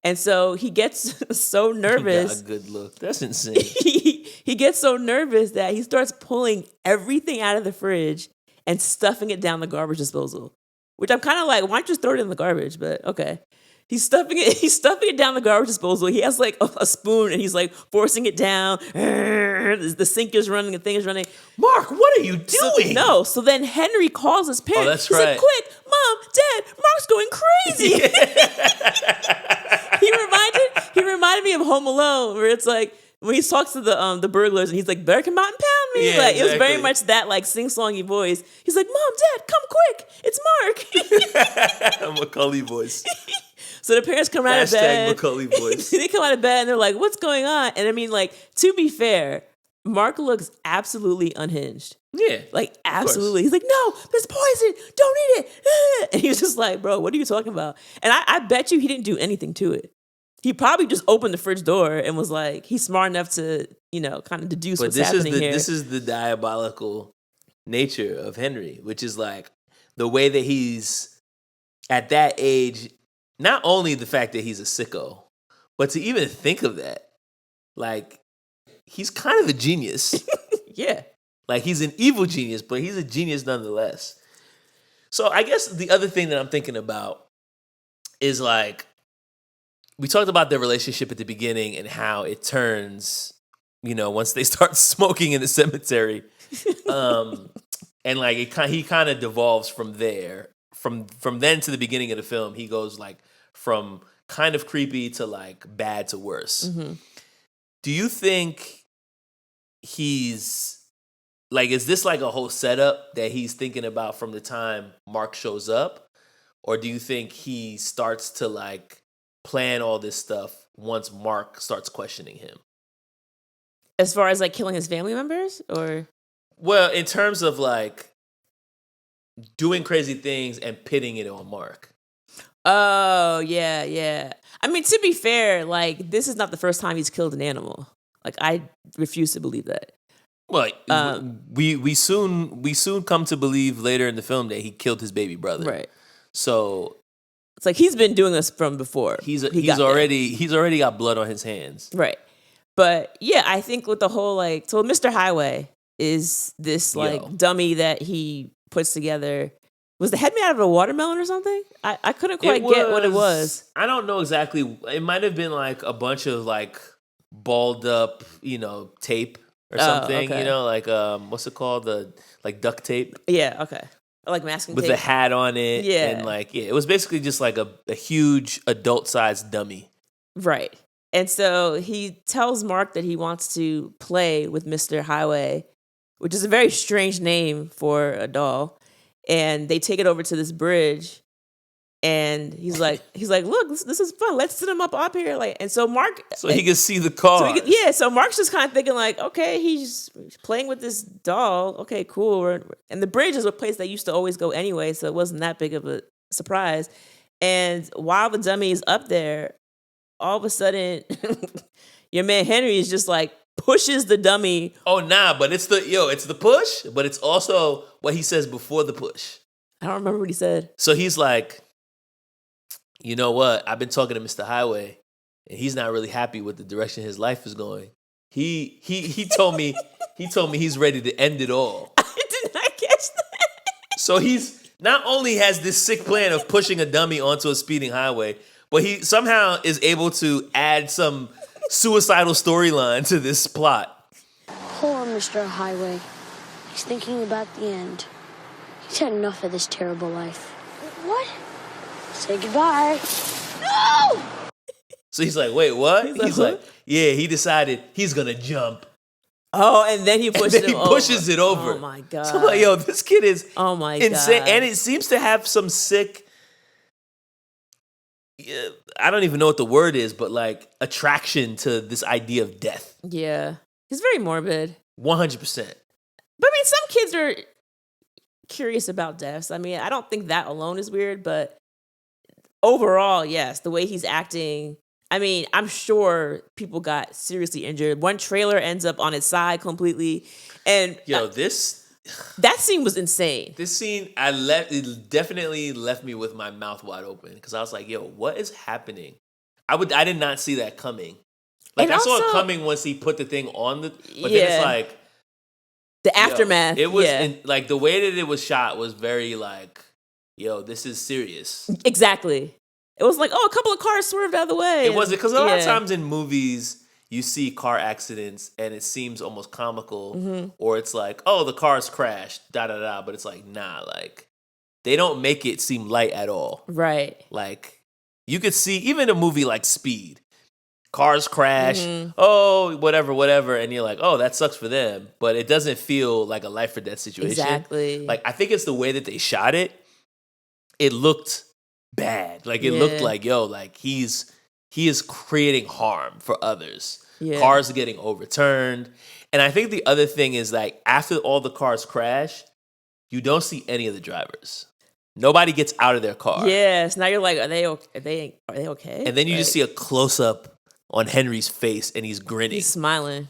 And so he gets so nervous. He got a good look. That's insane. He gets so nervous that he starts pulling everything out of the fridge and stuffing it down the garbage disposal. Which I'm kind of like, why don't you just throw it in the garbage? But okay. He's stuffing it down the garbage disposal. He has like a spoon and he's like forcing it down. The sink is running, the thing is running. Mark, what are you doing? So then Henry calls his parents. Oh, that's He's right. like, quick, Mom, Dad, Mark's going crazy. He reminded me of Home Alone, where it's like, when he talks to the burglars and he's like, better come out and pound me. Yeah, like exactly. It was very much that like sing-songy voice. He's like, Mom, Dad, come quick. It's Mark. Macaulay voice. So the parents come out of bed. Macaulay voice. They come out of bed and they're like, what's going on? And I mean, like, to be fair, Mark looks absolutely unhinged. Yeah. Like, absolutely. He's like, no, there's poison. Don't eat it. And he was just like, bro, what are you talking about? And I bet you he didn't do anything to it. He probably just opened the fridge door and was like, he's smart enough to, kind of deduce what's happening here. This is the diabolical nature of Henry, which is like the way that he's at that age, not only the fact that he's a sicko, but to even think of that, like, he's kind of a genius. Yeah. Like, he's an evil genius, but he's a genius nonetheless. So I guess the other thing that I'm thinking about is like, we talked about their relationship at the beginning and how it turns, once they start smoking in the cemetery. And like he kind of devolves from there. From then to the beginning of the film, he goes like from kind of creepy to like bad to worse. Mm-hmm. Do you think he's like, is this like a whole setup that he's thinking about from the time Mark shows up? Or do you think he starts to like plan all this stuff once Mark starts questioning him? As far as like killing his family members, or? Well, in terms of like doing crazy things and pitting it on Mark. Oh, yeah. I mean, to be fair, like, this is not the first time he's killed an animal. Like, I refuse to believe that. Well, we soon come to believe later in the film that he killed his baby brother. Right. So it's like he's been doing this from before. He's already got blood on his hands. Right. But yeah, I think with the whole like, so Mr. Highway is this like dummy that he puts together. Was the head made out of a watermelon or something? I couldn't quite get what it was. I don't know exactly. It might have been like a bunch of like balled up, tape or something. Okay. Like what's it called? The like duct tape. Yeah. Okay. Or like masking with tape. the hat on it. Yeah. And like it was basically just like a huge adult sized dummy. Right. And so he tells Mark that he wants to play with Mr. Highway, which is a very strange name for a doll. And they take it over to this bridge, and he's like, look, this is fun. Let's sit him up here, like. And so Mark, so he can see the car. So Mark's just kind of thinking like, okay, he's playing with this doll. Okay, cool. And the bridge is a place that used to always go anyway, so it wasn't that big of a surprise. And while the dummy is up there, all of a sudden, your man Henry is just like pushes the dummy. Oh nah, but it's the push, but it's also what he says before the push. I don't remember what he said. So he's like, you know what? I've been talking to Mr. Highway, and he's not really happy with the direction his life is going. He told me he's ready to end it all. I did not catch that. So he's not only has this sick plan of pushing a dummy onto a speeding highway, but he somehow is able to add some suicidal storyline to this plot. Poor Mr. Highway. He's thinking about the end. He's had enough of this terrible life. What? Say goodbye. No! So he's like, wait, what? He's like, like, yeah, he decided he's going to jump. Oh, and then he pushes it over. Oh, my God. So I'm like, yo, this kid is insane. God. And it seems to have some sick, I don't even know what the word is, but like attraction to this idea of death. Yeah. He's very morbid. 100%. But I mean, some kids are curious about deaths. I mean, I don't think that alone is weird, but overall, yes, the way he's acting. I mean, I'm sure people got seriously injured. One trailer ends up on its side completely. And that scene was insane. This scene, it definitely left me with my mouth wide open because I was like, yo, what is happening? I did not see that coming. Like, I saw it coming once he put the thing on but then it's like the aftermath. It was like the way that it was shot was very like, yo, this is serious. Exactly. It was like, a couple of cars swerved out of the way. It wasn't, because a lot of times in movies, you see car accidents and it seems almost comical, or it's like, oh, the car's crashed, da-da-da, but it's like, nah, like, they don't make it seem light at all. Right. Like, you could see, even a movie like Speed, cars crash, whatever, and you're like, oh, that sucks for them, but it doesn't feel like a life or death situation. Exactly. Like, I think it's the way that they shot it. It looked bad. Like, it looked like, yo, like he is creating harm for others. Yeah. Cars are getting overturned. And I think the other thing is, like, after all the cars crash, you don't see any of the drivers. Nobody gets out of their car. Yes. Now you're like, are they okay? And then you just see a close up on Henry's face and he's grinning. He's smiling.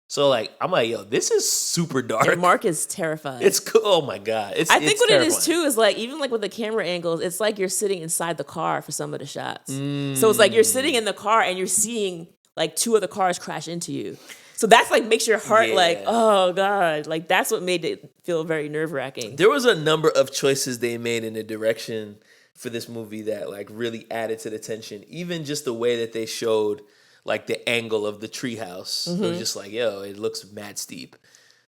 So, like, I'm like, yo, this is super dark. And Mark is terrified. It's cool. Oh my God. I think what terrifying. It is too is like, even like with the camera angles, it's like you're sitting inside the car for some of the shots. So it's like you're sitting in the car and you're seeing like two of the cars crash into you. So that's like makes your heart like, oh God. Like that's what made it feel very nerve-wracking. There was a number of choices they made in the direction for this movie that like really added to the tension. Even just the way that they showed like the angle of the treehouse. It was just like, yo, it looks mad steep.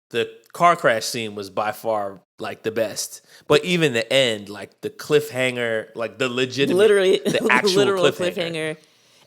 The car crash scene was by far like the best. But even the end, like the cliffhanger, like the the actual literal cliffhanger.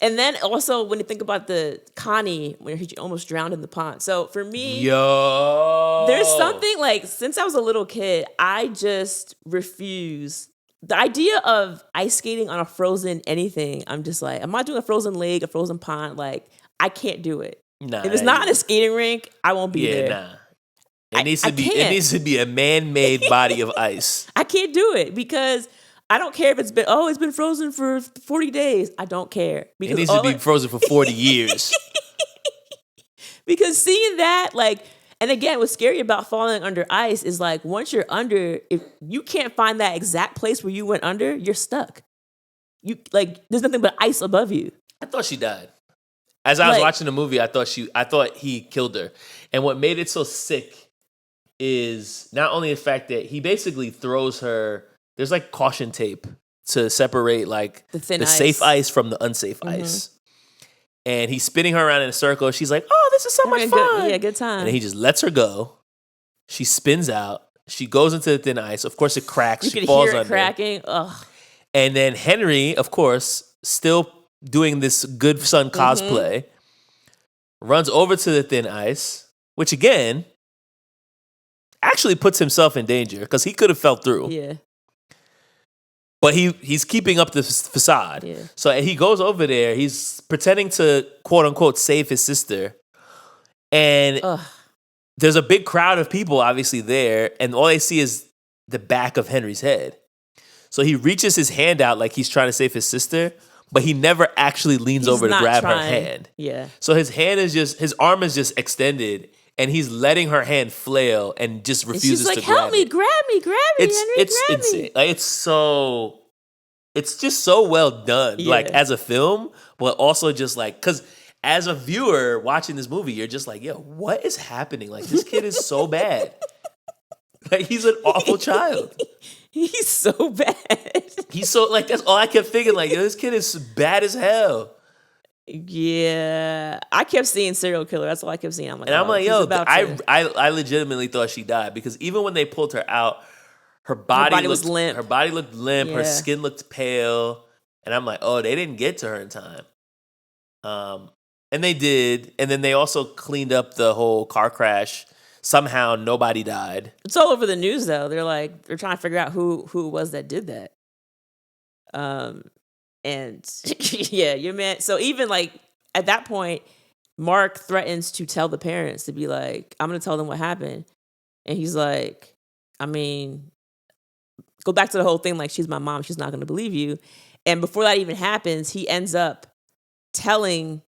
And then also when you think about the Connie, when he almost drowned in the pond. So for me, there's something like, since I was a little kid, I just refuse. The idea of ice skating on a frozen anything, I'm just like, I'm not doing a frozen lake, a frozen pond. Like, I can't do it. Nah, if it's not in a skating rink, I won't be there. Nah. It needs to be a man-made body of ice. I can't do it because I don't care if it's been frozen for 40 days. I don't care. Because it needs to be frozen for 40 years. Because seeing that, like, and again, what's scary about falling under ice is like, once you're under, if you can't find that exact place where you went under, you're stuck. There's nothing but ice above you. I thought she died. As I was watching the movie, I thought he killed her. And what made it so sick is not only the fact that he basically throws her, there's like caution tape to separate like the safe ice from the unsafe ice. And he's spinning her around in a circle. She's like, oh, this is so much fun. Good time. And he just lets her go. She spins out. She goes into the thin ice. Of course, it cracks. You she can falls hear it under. Cracking. Ugh. And then Henry, of course, still doing this good son cosplay, runs over to the thin ice, which again, actually puts himself in danger because he could have fell through. Yeah. But he's keeping up the facade. Yeah. So he goes over there. He's pretending to, quote unquote, save his sister. And there's a big crowd of people obviously there. And all they see is the back of Henry's head. So he reaches his hand out like he's trying to save his sister. But he never actually leans over to grab her hand. Yeah. So his arm is just extended. And he's letting her hand flail and just refuses to grab it. She's like, help me, grab me, Henry, it's grab insane. me. Like, it's just so well done, like as a film, but also just like, because as a viewer watching this movie, you're just like, yo, what is happening? Like, this kid is so bad. Like, he's an awful child. He's so bad. He's so, like, that's all I kept thinking, like, yo, this kid is bad as hell. Yeah, I kept seeing serial killer. That's all I kept seeing. I'm like, yo, I legitimately thought she died because even when they pulled her out, her body was limp. Her body looked limp. Yeah. Her skin looked pale. And I'm like, oh, they didn't get to her in time. And they did. And then they also cleaned up the whole car crash. Somehow nobody died. It's all over the news though. They're trying to figure out who it was that did that. And yeah, your man. So even like at that point, Mark threatens to tell the parents to be like, I'm going to tell them what happened. And he's like, I mean, go back to the whole thing. Like, she's my mom. She's not going to believe you. And before that even happens, he ends up telling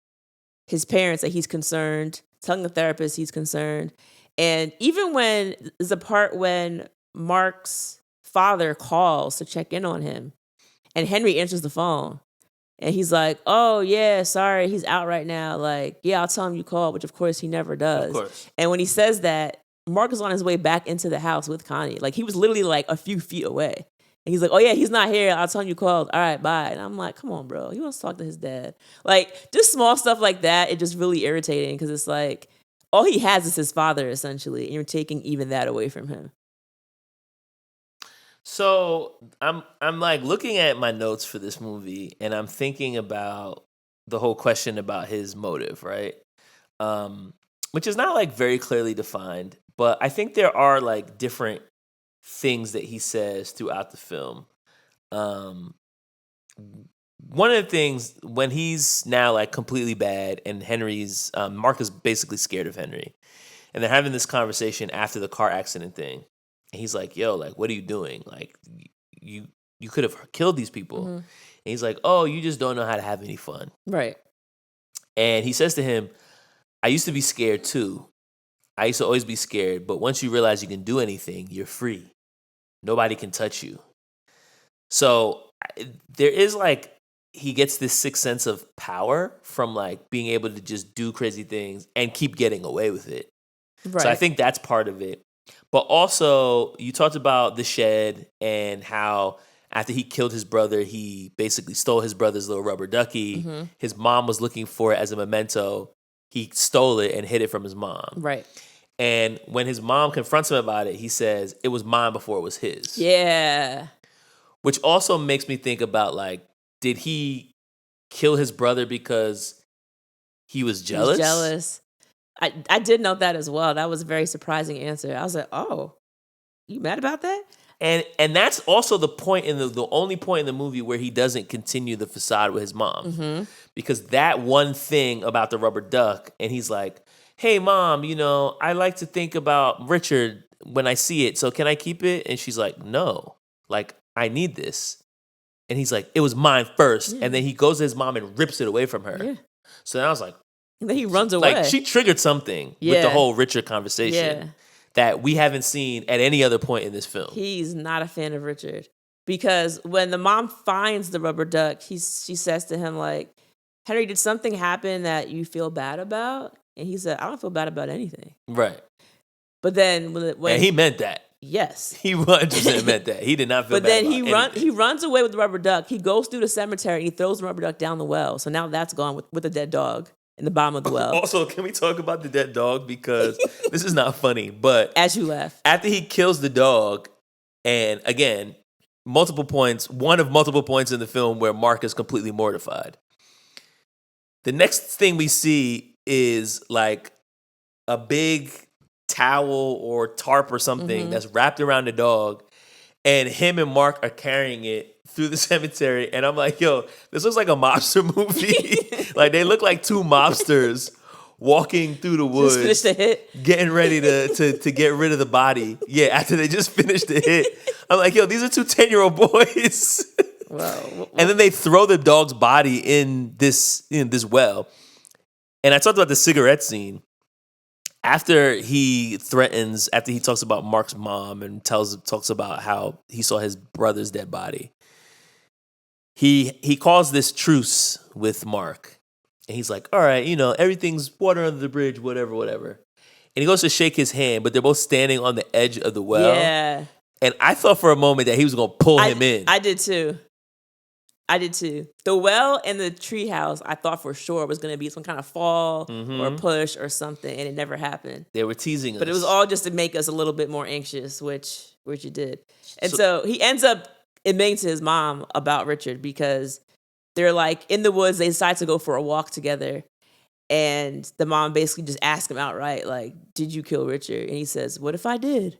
his parents that he's concerned, telling the therapist he's concerned. And even when there's a part when Mark's father calls to check in on him and Henry answers the phone and he's like, oh yeah, sorry, he's out right now. Like, yeah, I'll tell him you called, which of course he never does. Of course. And when he says that, Mark is on his way back into the house with Connie. Like, he was literally like a few feet away. And he's like, oh yeah, he's not here. I'll tell him you called. All right, bye. And I'm like, come on, bro. He wants to talk to his dad. Like, just small stuff like that, it's just really irritating because it's like, all he has is his father, essentially, and you're taking even that away from him. So I'm like looking at my notes for this movie, and I'm thinking about the whole question about his motive, right? Which is not like very clearly defined, but I think there are like different things that he says throughout the film. One of the things when he's now like completely bad, and Henry's Mark is basically scared of Henry, and they're having this conversation after the car accident thing. And he's like, yo, like, what are you doing? Like, you could have killed these people. Mm-hmm. And he's like, oh, you just don't know how to have any fun. Right. And he says to him, I used to be scared too. I used to always be scared. But once you realize you can do anything, you're free. Nobody can touch you. So there is like, he gets this sixth sense of power from like being able to just do crazy things and keep getting away with it. Right. So I think that's part of it. But also, you talked about the shed and how after he killed his brother, he basically stole his brother's little rubber ducky. Mm-hmm. His mom was looking for it as a memento. He stole it and hid it from his mom. Right. And when his mom confronts him about it, he says, it was mine before it was his. Yeah. Which also makes me think about, like, did he kill his brother because he was jealous? He was jealous. I did note that as well. That was a very surprising answer. I was like, oh, you mad about that? And that's also the point in the only point in the movie where he doesn't continue the facade with his mom. Mm-hmm. Because that one thing about the rubber duck, and he's like, hey, mom, you know, I like to think about Richard when I see it, so can I keep it? And she's like, no, like, I need this. And he's like, it was mine first. Yeah. And then he goes to his mom and rips it away from her. Yeah. So then I was like, and then he runs away. Like, she triggered something with the whole Richard conversation that we haven't seen at any other point in this film. He's not a fan of Richard. Because when the mom finds the rubber duck, she says to him, like, Henry, did something happen that you feel bad about? And he said, I don't feel bad about anything. Right. But then when and he meant that. Yes. He 100% meant that. He did not feel bad about anything. But then he runs away with the rubber duck. He goes through the cemetery and he throws the rubber duck down the well. So now that's gone with the dead dog in the bottom of the well. Also, can we talk about the dead dog? Because this is not funny, but as you laugh. After he kills the dog, and again, one of multiple points in the film where Mark is completely mortified. The next thing we see is like a big towel or tarp or something that's wrapped around the dog, and him and Mark are carrying it through the cemetery, and I'm like, yo, this looks like a mobster movie. Like, they look like two mobsters walking through the woods, just finished the hit, getting ready to get rid of the body. Yeah, after they just finished the hit. I'm like, yo, these are two 10-year-old boys. Wow. And then they throw the dog's body in this well. And I talked about the cigarette scene. After he talks about Mark's mom and talks about how he saw his brother's dead body, he calls this truce with Mark. And he's like, all right, you know, everything's water under the bridge, whatever. And he goes to shake his hand, but they're both standing on the edge of the well. Yeah. And I thought for a moment that he was going to pull him in. I did too. I did too. The well and the treehouse, I thought for sure was going to be some kind of fall or push or something, and it never happened. They were teasing us. But it was all just to make us a little bit more anxious, which it did. And so he ends up admitting to his mom about Richard because they're like in the woods. They decide to go for a walk together. And the mom basically just asked him outright, like, did you kill Richard? And he says, what if I did?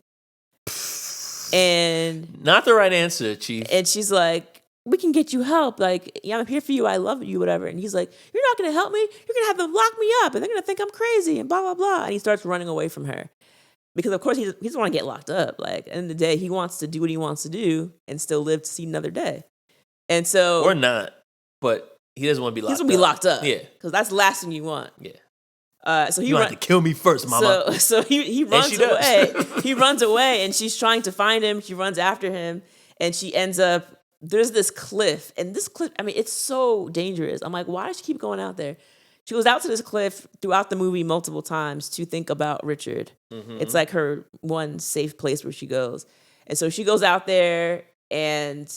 And not the right answer, Chief. And she's like, we can get you help. Like, yeah, I'm here for you. I love you, whatever. And he's like, you're not going to help me. You're going to have them lock me up and they're going to think I'm crazy and blah, blah, blah. And he starts running away from her because, of course, he doesn't want to get locked up. Like, at the end of the day, he wants to do what he wants to do and still live to see another day. And so. Or not, but. He doesn't want to be locked up. He doesn't want to be locked up. Yeah. Because that's the last thing you want. Yeah. So he you have to kill me first, mama. So he runs away. He runs away, and she's trying to find him. She runs after him, and she ends up, there's this cliff. And this cliff, I mean, it's so dangerous. I'm like, why does she keep going out there? She goes out to this cliff throughout the movie multiple times to think about Richard. Mm-hmm. It's like her one safe place where she goes. And so she goes out there, and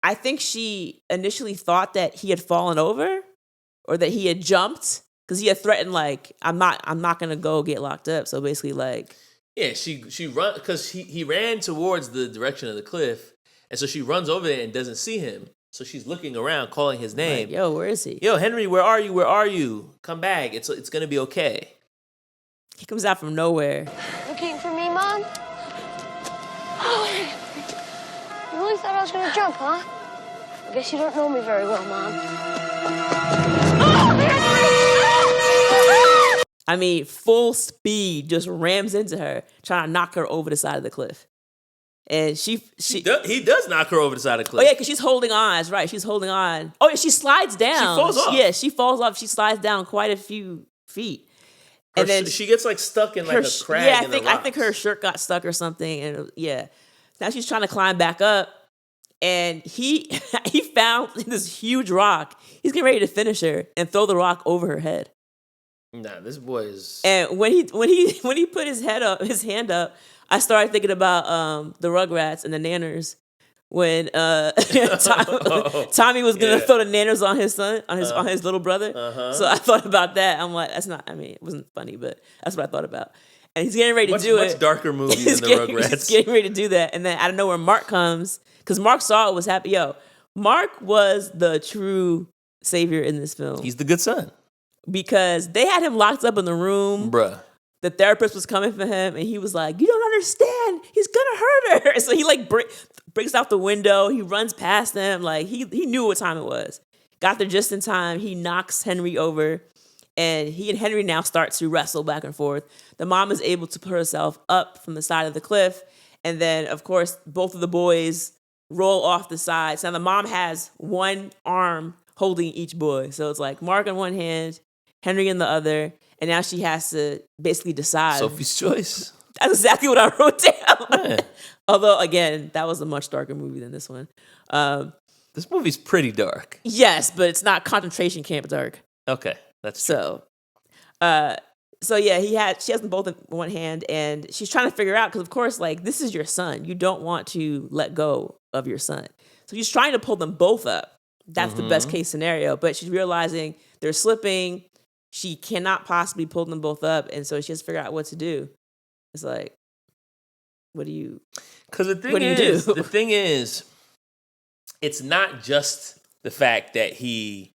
I think she initially thought that he had fallen over or that he had jumped because he had threatened, like, I'm not gonna go get locked up. So basically, like, yeah, she run because he ran towards the direction of the cliff, and so she runs over there and doesn't see him. So she's looking around, calling his name. Like, yo, where is he? Yo, Henry, where are you? Where are you? Come back. It's gonna be okay. He comes out from nowhere. Looking for me, Mom? Oh. You really thought I was gonna jump, huh? I guess you don't know me very well, Mom. I mean, full speed, just rams into her, trying to knock her over the side of the cliff. And he does knock her over the side of the cliff. Oh yeah, because she's holding on. That's right, she's holding on. Oh yeah, she slides down. She falls off. Yeah, she falls off. She slides down quite a few feet. And then she gets like stuck in like a crag. Yeah, I think her shirt got stuck or something. And yeah, now she's trying to climb back up. And he found this huge rock. He's getting ready to finish her and throw the rock over her head. Nah, this boy is. And when he put his hand up, I started thinking about the Rugrats and the Nanners when Tommy was gonna throw the Nanners on his son, on his little brother. Uh-huh. So I thought about that. I'm like, that's not. I mean, it wasn't funny, but that's what I thought about. And he's getting ready to do it. Much darker movie than the Rugrats. He's getting ready to do that, and then out of nowhere, Mark comes because Mark saw it was happening. Yo, Mark was the true savior in this film. He's the good son because they had him locked up in the room, bruh. The therapist was coming for him, and he was like, "You don't understand. He's gonna hurt her." So he like breaks out the window. He runs past them. Like he knew what time it was. Got there just in time. He knocks Henry over, and he and Henry now start to wrestle back and forth. The mom is able to put herself up from the side of the cliff, and then of course both of the boys roll off the side. So now the mom has one arm holding each boy. So it's like Mark in one hand, Henry in the other. And now she has to basically decide. Sophie's choice. That's exactly what I wrote down. Yeah. Although, again, that was a much darker movie than this one. This movie's pretty dark. Yes, but it's not concentration camp dark. Okay, that's true. So yeah, she has them both in one hand, and she's trying to figure out because, of course, like this is your son. You don't want to let go of your son. So she's trying to pull them both up. That's the best case scenario. But she's realizing they're slipping. She cannot possibly pull them both up, and so she has to figure out what to do. It's like, what do you? Because the thing is, it's not just the fact that he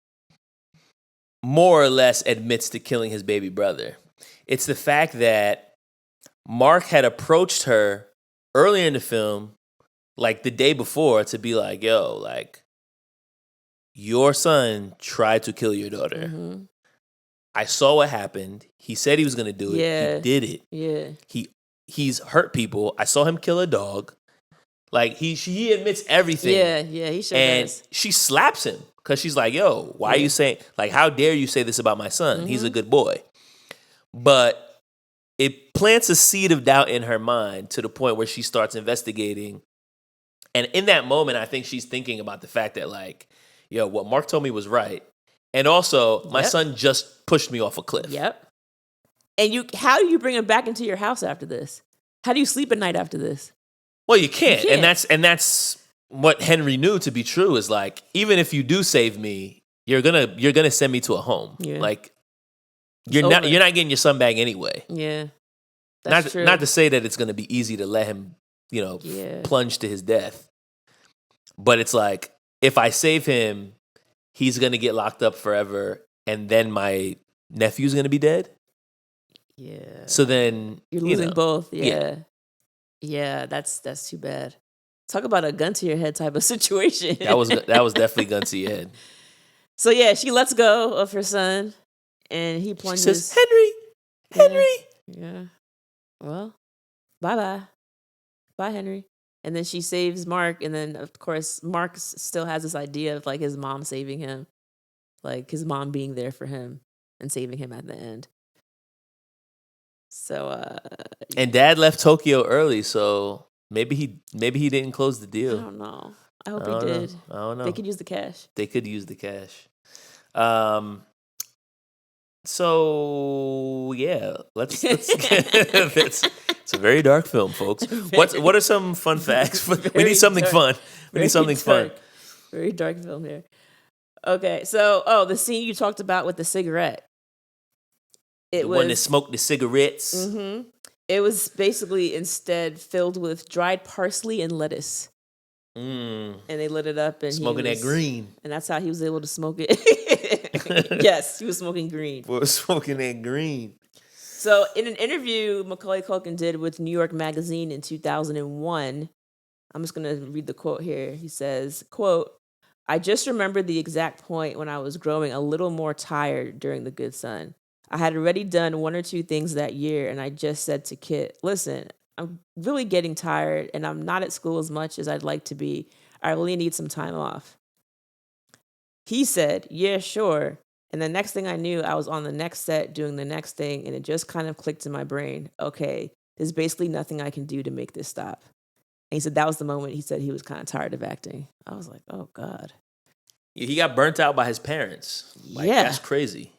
more or less admits to killing his baby brother. It's the fact that Mark had approached her earlier in the film, like the day before, to be like, "Yo, like, your son tried to kill your daughter." Mm-hmm. I saw what happened. He said he was going to do it. Yeah. He did it. Yeah. He's hurt people. I saw him kill a dog. Like, he admits everything. Yeah, he sure and does. She slaps him because she's like, yo, why are you saying, like, how dare you say this about my son? Mm-hmm. He's a good boy. But it plants a seed of doubt in her mind to the point where she starts investigating. And in that moment, I think she's thinking about the fact that, like, yo, what Mark told me was right. And also, my son just pushed me off a cliff. Yep. And how do you bring him back into your house after this? How do you sleep at night after this? Well, you can't. And that's what Henry knew to be true is like, even if you do save me, you're gonna send me to a home. Yeah. Like you're not getting your son back anyway. Yeah. That's true. Not to say that it's gonna be easy to let him, plunge to his death. But it's like, if I save him, he's gonna get locked up forever, and then my nephew's gonna be dead. Yeah. So then you're losing both. Yeah. Yeah, that's too bad. Talk about a gun to your head type of situation. That was definitely gun to your head. So yeah, she lets go of her son, and he plunges. She says, Henry. Yeah. Well, bye, Henry. And then she saves Mark, and then of course Mark still has this idea of like his mom saving him, like his mom being there for him and saving him at the end. So. And Dad left Tokyo early, so. Maybe he didn't close the deal. I don't know. I hope he did. I don't know. They could use the cash. So yeah, let's it's a very dark film, folks. What are some fun facts? We need something fun. Very dark film here. Okay, so the scene you talked about with the cigarette. The one that smoked the cigarettes. Mm-hmm. It was basically instead filled with dried parsley and lettuce. And they lit it up and smoking that green. And that's how he was able to smoke it. Yes, he was smoking green. Smoking that green. So in an interview Macaulay Culkin did with New York Magazine in 2001, I'm just going to read the quote here. He says, quote, "I just remember the exact point when I was growing a little more tired during The Good Son. I had already done one or two things that year, and I just said to Kit, listen, I'm really getting tired, and I'm not at school as much as I'd like to be. I really need some time off." He said, "Yeah, sure." And the next thing I knew, I was on the next set doing the next thing, and it just kind of clicked in my brain. Okay, there's basically nothing I can do to make this stop. And he said that was the moment he said he was kind of tired of acting. I was like, oh, God. He got burnt out by his parents. Like, yeah. That's crazy.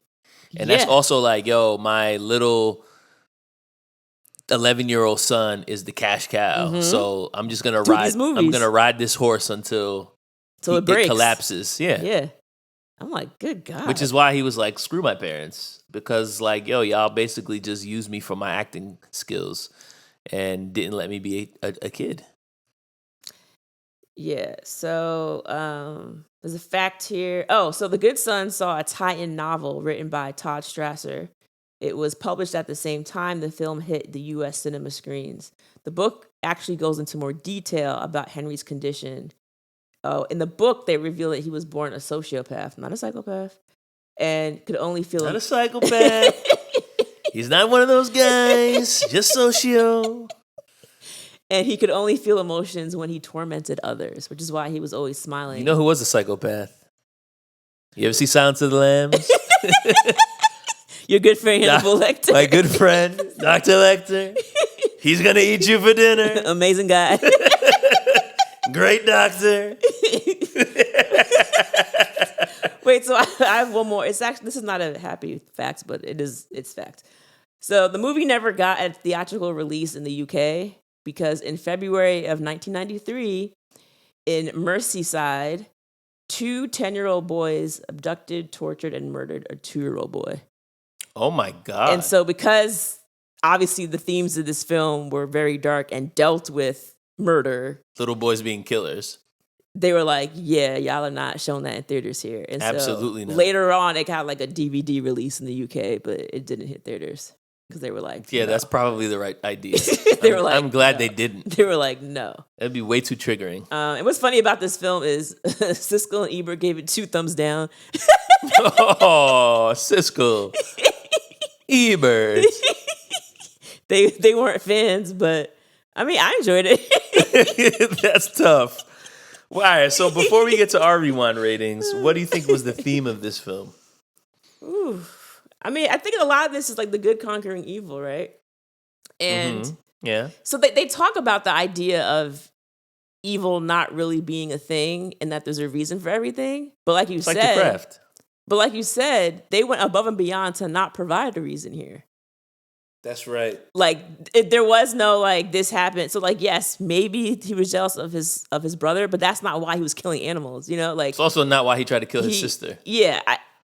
And that's also like, yo, my little 11-year-old son is the cash cow. Mm-hmm. So I'm just gonna ride this horse until it breaks. It collapses. Yeah. Yeah. I'm like, good God. Which is why he was like, screw my parents. Because like, yo, y'all basically just used me for my acting skills and didn't let me be a kid. Yeah. So there's a fact here. Oh, so The Good Son saw a tie-in novel written by Todd Strasser. It was published at the same time the film hit the U.S. cinema screens. The book actually goes into more detail about Henry's condition. Oh, in the book, they reveal that he was born a sociopath, not a psychopath, and could only feel... Not a psychopath. He's not one of those guys, just socio. And he could only feel emotions when he tormented others, which is why he was always smiling. You know who was a psychopath? You ever see Silence of the Lambs? Your good friend, Hannibal Lecter. My good friend, Dr. Lecter. He's going to eat you for dinner. Amazing guy. Great doctor. Wait, so I have one more. It's actually, this is not a happy fact, but it's fact. So the movie never got a theatrical release in the UK because in February of 1993, in Merseyside, 2 10-year-old boys abducted, tortured, and murdered a 2-year-old boy. Oh my God. And so because obviously the themes of this film were very dark and dealt with murder. Little boys being killers. They were like, yeah, y'all are not showing that in theaters here. And absolutely so not. Later on, it got like a DVD release in the UK, but it didn't hit theaters because they were like, yeah, no. That's probably the right idea. I'm glad they didn't. They were like, no. That'd be way too triggering. And what's funny about this film is Siskel and Ebert gave it 2 thumbs down. Oh, Siskel. Ebert. They weren't fans, but I mean, I enjoyed it. That's tough. Well, all right, so before we get to our rewind ratings, what do you think was the theme of this film? Ooh. I mean, I think a lot of this is like the good conquering evil, right? And yeah. So they talk about the idea of evil not really being a thing and that there's a reason for everything. But like you said, like The Craft. But like you said, they went above and beyond to not provide a reason here. That's right. Like there was no like this happened. So like yes, maybe he was jealous of his brother, but that's not why he was killing animals. You know, like It's also not why he tried to kill his sister. Yeah,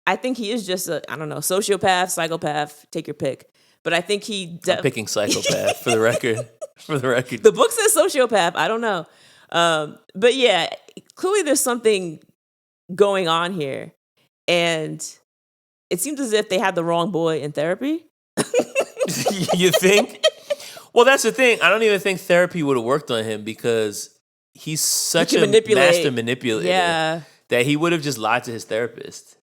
I think he is just a sociopath, psychopath. Take your pick. But I think I'm picking psychopath for the record. For the record, the book says sociopath. I don't know, but yeah, clearly there's something going on here, and it seems as if they had the wrong boy in therapy. You think? Well, that's the thing. I don't even think therapy would have worked on him because he's such a master manipulator that he would have just lied to his therapist.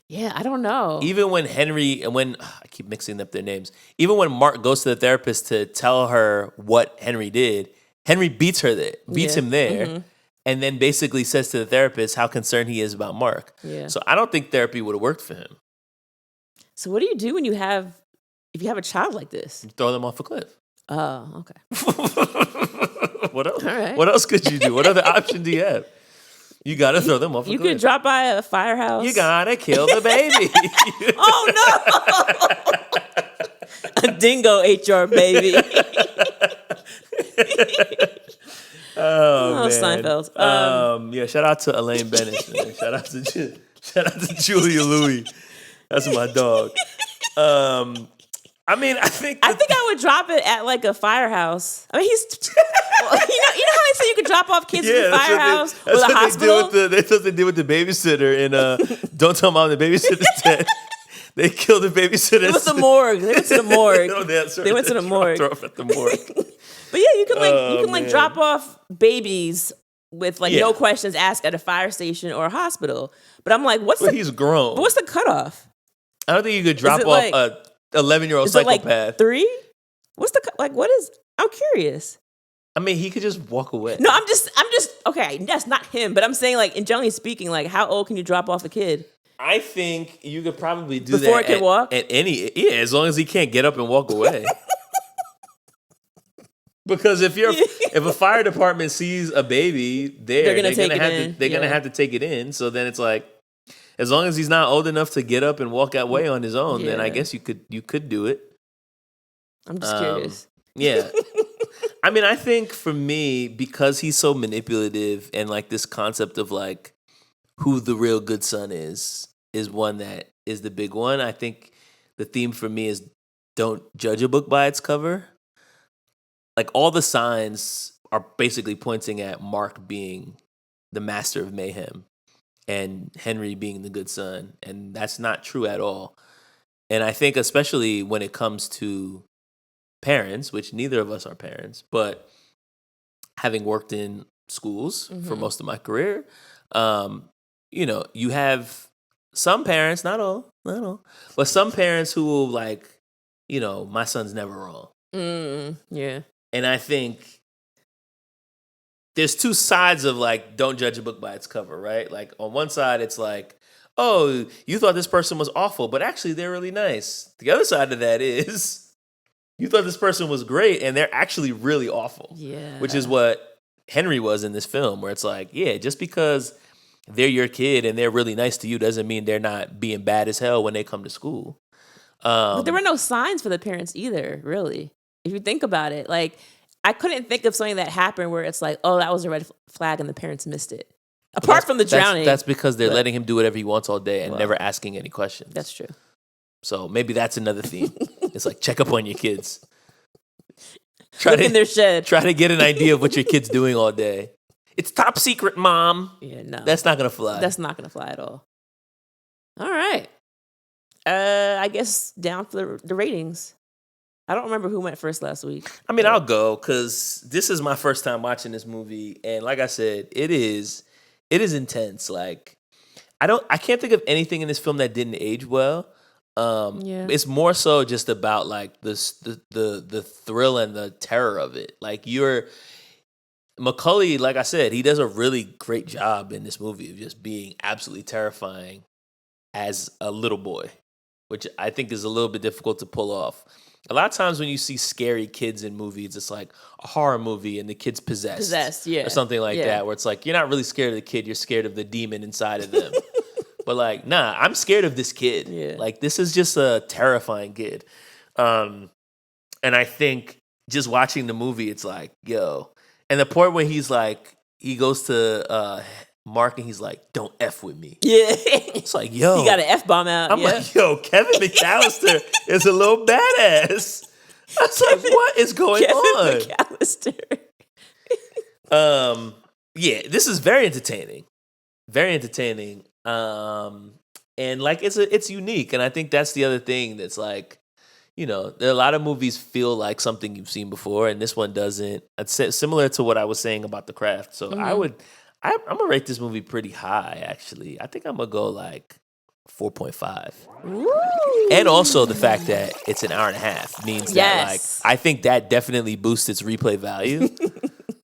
Yeah, I don't know. Even when I keep mixing up their names. Even when Mark goes to the therapist to tell her what Henry did, Henry beats him there, and then basically says to the therapist how concerned he is about Mark. Yeah. So I don't think therapy would have worked for him. So what do you do when if you have a child like this? You throw them off a cliff. Oh, okay. What else? All right. What else could you do? What other option do you have? You gotta throw them off a cliff. You could drop by a firehouse. You gotta kill the baby. Oh no! A dingo ate your baby. Oh man. Seinfeld. Yeah, shout out to Elaine Bennett. Man. Shout out to Julia Louis. That's my dog. I mean, I think I would drop it at like a firehouse. I mean, you know how they say you could drop off kids in the firehouse or the hospital. That's what they did with the babysitter in Don't Tell Mom the Babysitter's Dead. They killed the babysitter. It was the morgue. They went to the morgue. They went to the morgue. Throw at the morgue. But yeah, you can drop off babies with no questions asked at a fire station or a hospital. But I'm like, he's grown. What's the cutoff? I don't think you could drop off a 11-year-old psychopath. Like 3? What's what is? I'm curious. I mean, he could just walk away. No, I'm just okay. That's not him, but I'm saying like, in generally speaking, like how old can you drop off a kid? I think you could probably do before that it can walk at as long as he can't get up and walk away. Because if a fire department sees a baby there, they're gonna have to take it in. So then it's like, as long as he's not old enough to get up and walk that way on his own, then I guess you could do it. I'm just curious. Yeah. I mean, I think for me, because he's so manipulative and like this concept of like who the real good son is one that is the big one. I think the theme for me is don't judge a book by its cover. Like all the signs are basically pointing at Mark being the master of mayhem and Henry being the good son. And that's not true at all. And I think especially when it comes to parents, which neither of us are parents, but having worked in schools for most of my career, you have some parents, not all, but some parents who will like, my son's never wrong. Yeah. And I think there's two sides of like, don't judge a book by its cover, right? Like on one side, it's like, oh, you thought this person was awful, but actually they're really nice. The other side of that is you thought this person was great and they're actually really awful. Yeah. Which is what Henry was in this film, where it's like, yeah, just because they're your kid and they're really nice to you doesn't mean they're not being bad as hell when they come to school. But there were no signs for the parents either, really. If you think about it, like I couldn't think of something that happened where it's like, oh, that was a red flag and the parents missed it. Apart from the drowning. That's because they're letting him do whatever he wants all day and never asking any questions. That's true. So maybe that's another theme. It's like, check up on your kids. Look in their shed. Try to get an idea of what your kid's doing all day. It's top secret, Mom. Yeah, no. That's not going to fly. That's not going to fly at all. All right. I guess down for the ratings. I don't remember who went first last week. I mean, I'll go because this is my first time watching this movie. And like I said, it is intense. Like, I can't think of anything in this film that didn't age well. It's more so just about like the thrill and the terror of it. Like Macaulay, like I said, he does a really great job in this movie of just being absolutely terrifying as a little boy, which I think is a little bit difficult to pull off. A lot of times when you see scary kids in movies, it's like a horror movie and the kid's possessed, or something like that, where it's like you're not really scared of the kid, you're scared of the demon inside of them. But like, nah, I'm scared of this kid. Yeah. Like, this is just a terrifying kid. And I think just watching the movie, it's like, yo. And the point where he's like, he goes to Mark and he's like, don't F with me. Yeah. It's like, yo. He got an F-bomb out. I'm like, yo, Kevin McAllister is a little badass. I was like, what is going on? Kevin McAllister. Yeah, this is very entertaining. Very entertaining. And like it's unique. And I think that's the other thing that's like, you know, there are a lot of movies feel like something you've seen before, and this one doesn't. It's similar to what I was saying about The Craft. So I'm gonna rate this movie pretty high, actually. I think I'm gonna go like 4.5. And also the fact that it's an hour and a half means that like I think that definitely boosts its replay value.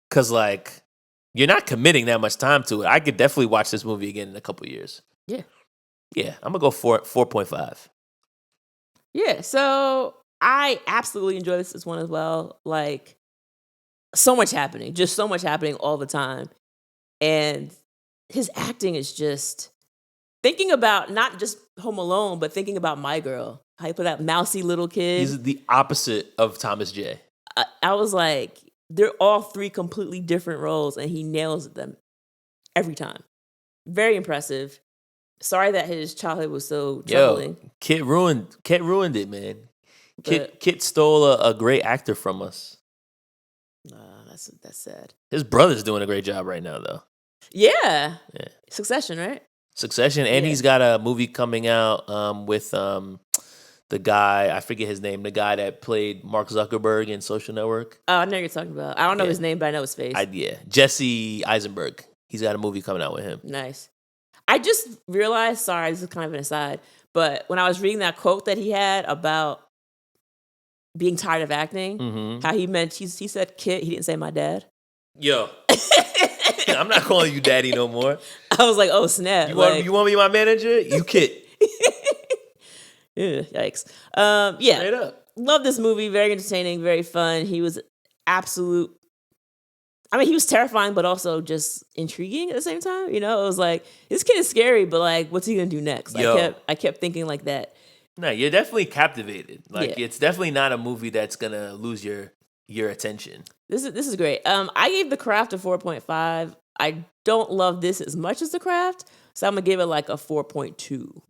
Cause like you're not committing that much time to it. I could definitely watch this movie again in a couple years. Yeah. Yeah, I'm gonna go 4.5. Yeah, so I absolutely enjoy this one as well. Like, so much happening, just so much happening all the time. And his acting is just thinking about not just Home Alone, but thinking about My Girl. How you put that mousy little kid. He's the opposite of Thomas J. I was like, they're all three completely different roles, and he nails them every time. Very impressive. Sorry that his childhood was so troubling. Yo, Kit ruined it, man. Kit stole a great actor from us. That's sad. His brother's doing a great job right now, though. Yeah. Succession, right? Succession, and he's got a movie coming out with the guy, I forget his name, the guy that played Mark Zuckerberg in Social Network. Oh, I know what you're talking about. I don't know his name, but I know his face. Jesse Eisenberg. He's got a movie coming out with him. Nice. I just realized, sorry, this is kind of an aside, but when I was reading that quote that he had about being tired of acting, how he said Kit, he didn't say my dad. Yo. I'm not calling you daddy no more. I was like, oh, snap. You want me to be my manager? You Kit. Yeah, yikes. Yeah. Straight up. Love this movie. Very entertaining, very fun. He was he was terrifying, but also just intriguing at the same time. You know, it was like, this kid is scary, but like, what's he gonna do next? I kept thinking like that. No, you're definitely captivated. Like, it's definitely not a movie that's gonna lose your attention. This is great. I gave The Craft a 4.5. I don't love this as much as The Craft, so I'm gonna give it like a 4.2.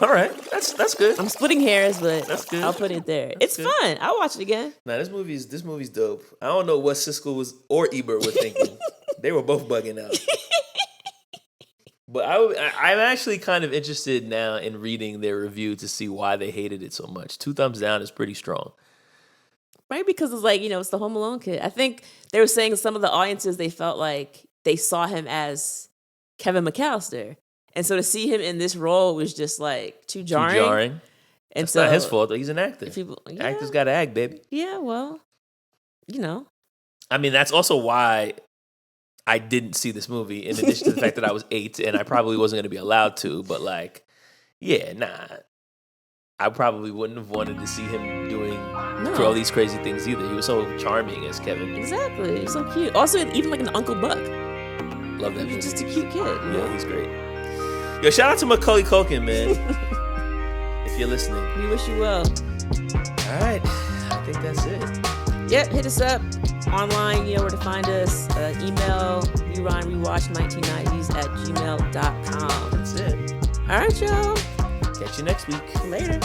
All right, that's good. I'm splitting hairs, but that's good. I'll put it there. It's fun. I'll watch it again. Nah, this movie's dope. I don't know what Siskel or Ebert were thinking. They were both bugging out. But I'm actually kind of interested now in reading their review to see why they hated it so much. 2 thumbs down is pretty strong. Right, because it's like, it's the Home Alone kid. I think they were saying some of the audiences, they felt like they saw him as Kevin McAllister. And so to see him in this role was just like too jarring. And it's not his fault, though. He's an actor. Actors got to act, baby. Yeah, well, I mean, that's also why I didn't see this movie, in addition to the fact that I was 8 and I probably wasn't going to be allowed to. But like, I probably wouldn't have wanted to see him doing all these crazy things either. He was so charming as Kevin. Exactly. He's so cute. Also, even like an Uncle Buck. Love that movie. He's just a cute kid. Yeah, he's great. Yo, shout out to Macaulay Culkin, man. If you're listening. We wish you well. All right. I think that's it. Yep, hit us up online. You know where to find us. Email rewatch1990s@gmail.com. That's it. All right, y'all. Catch you next week. Later.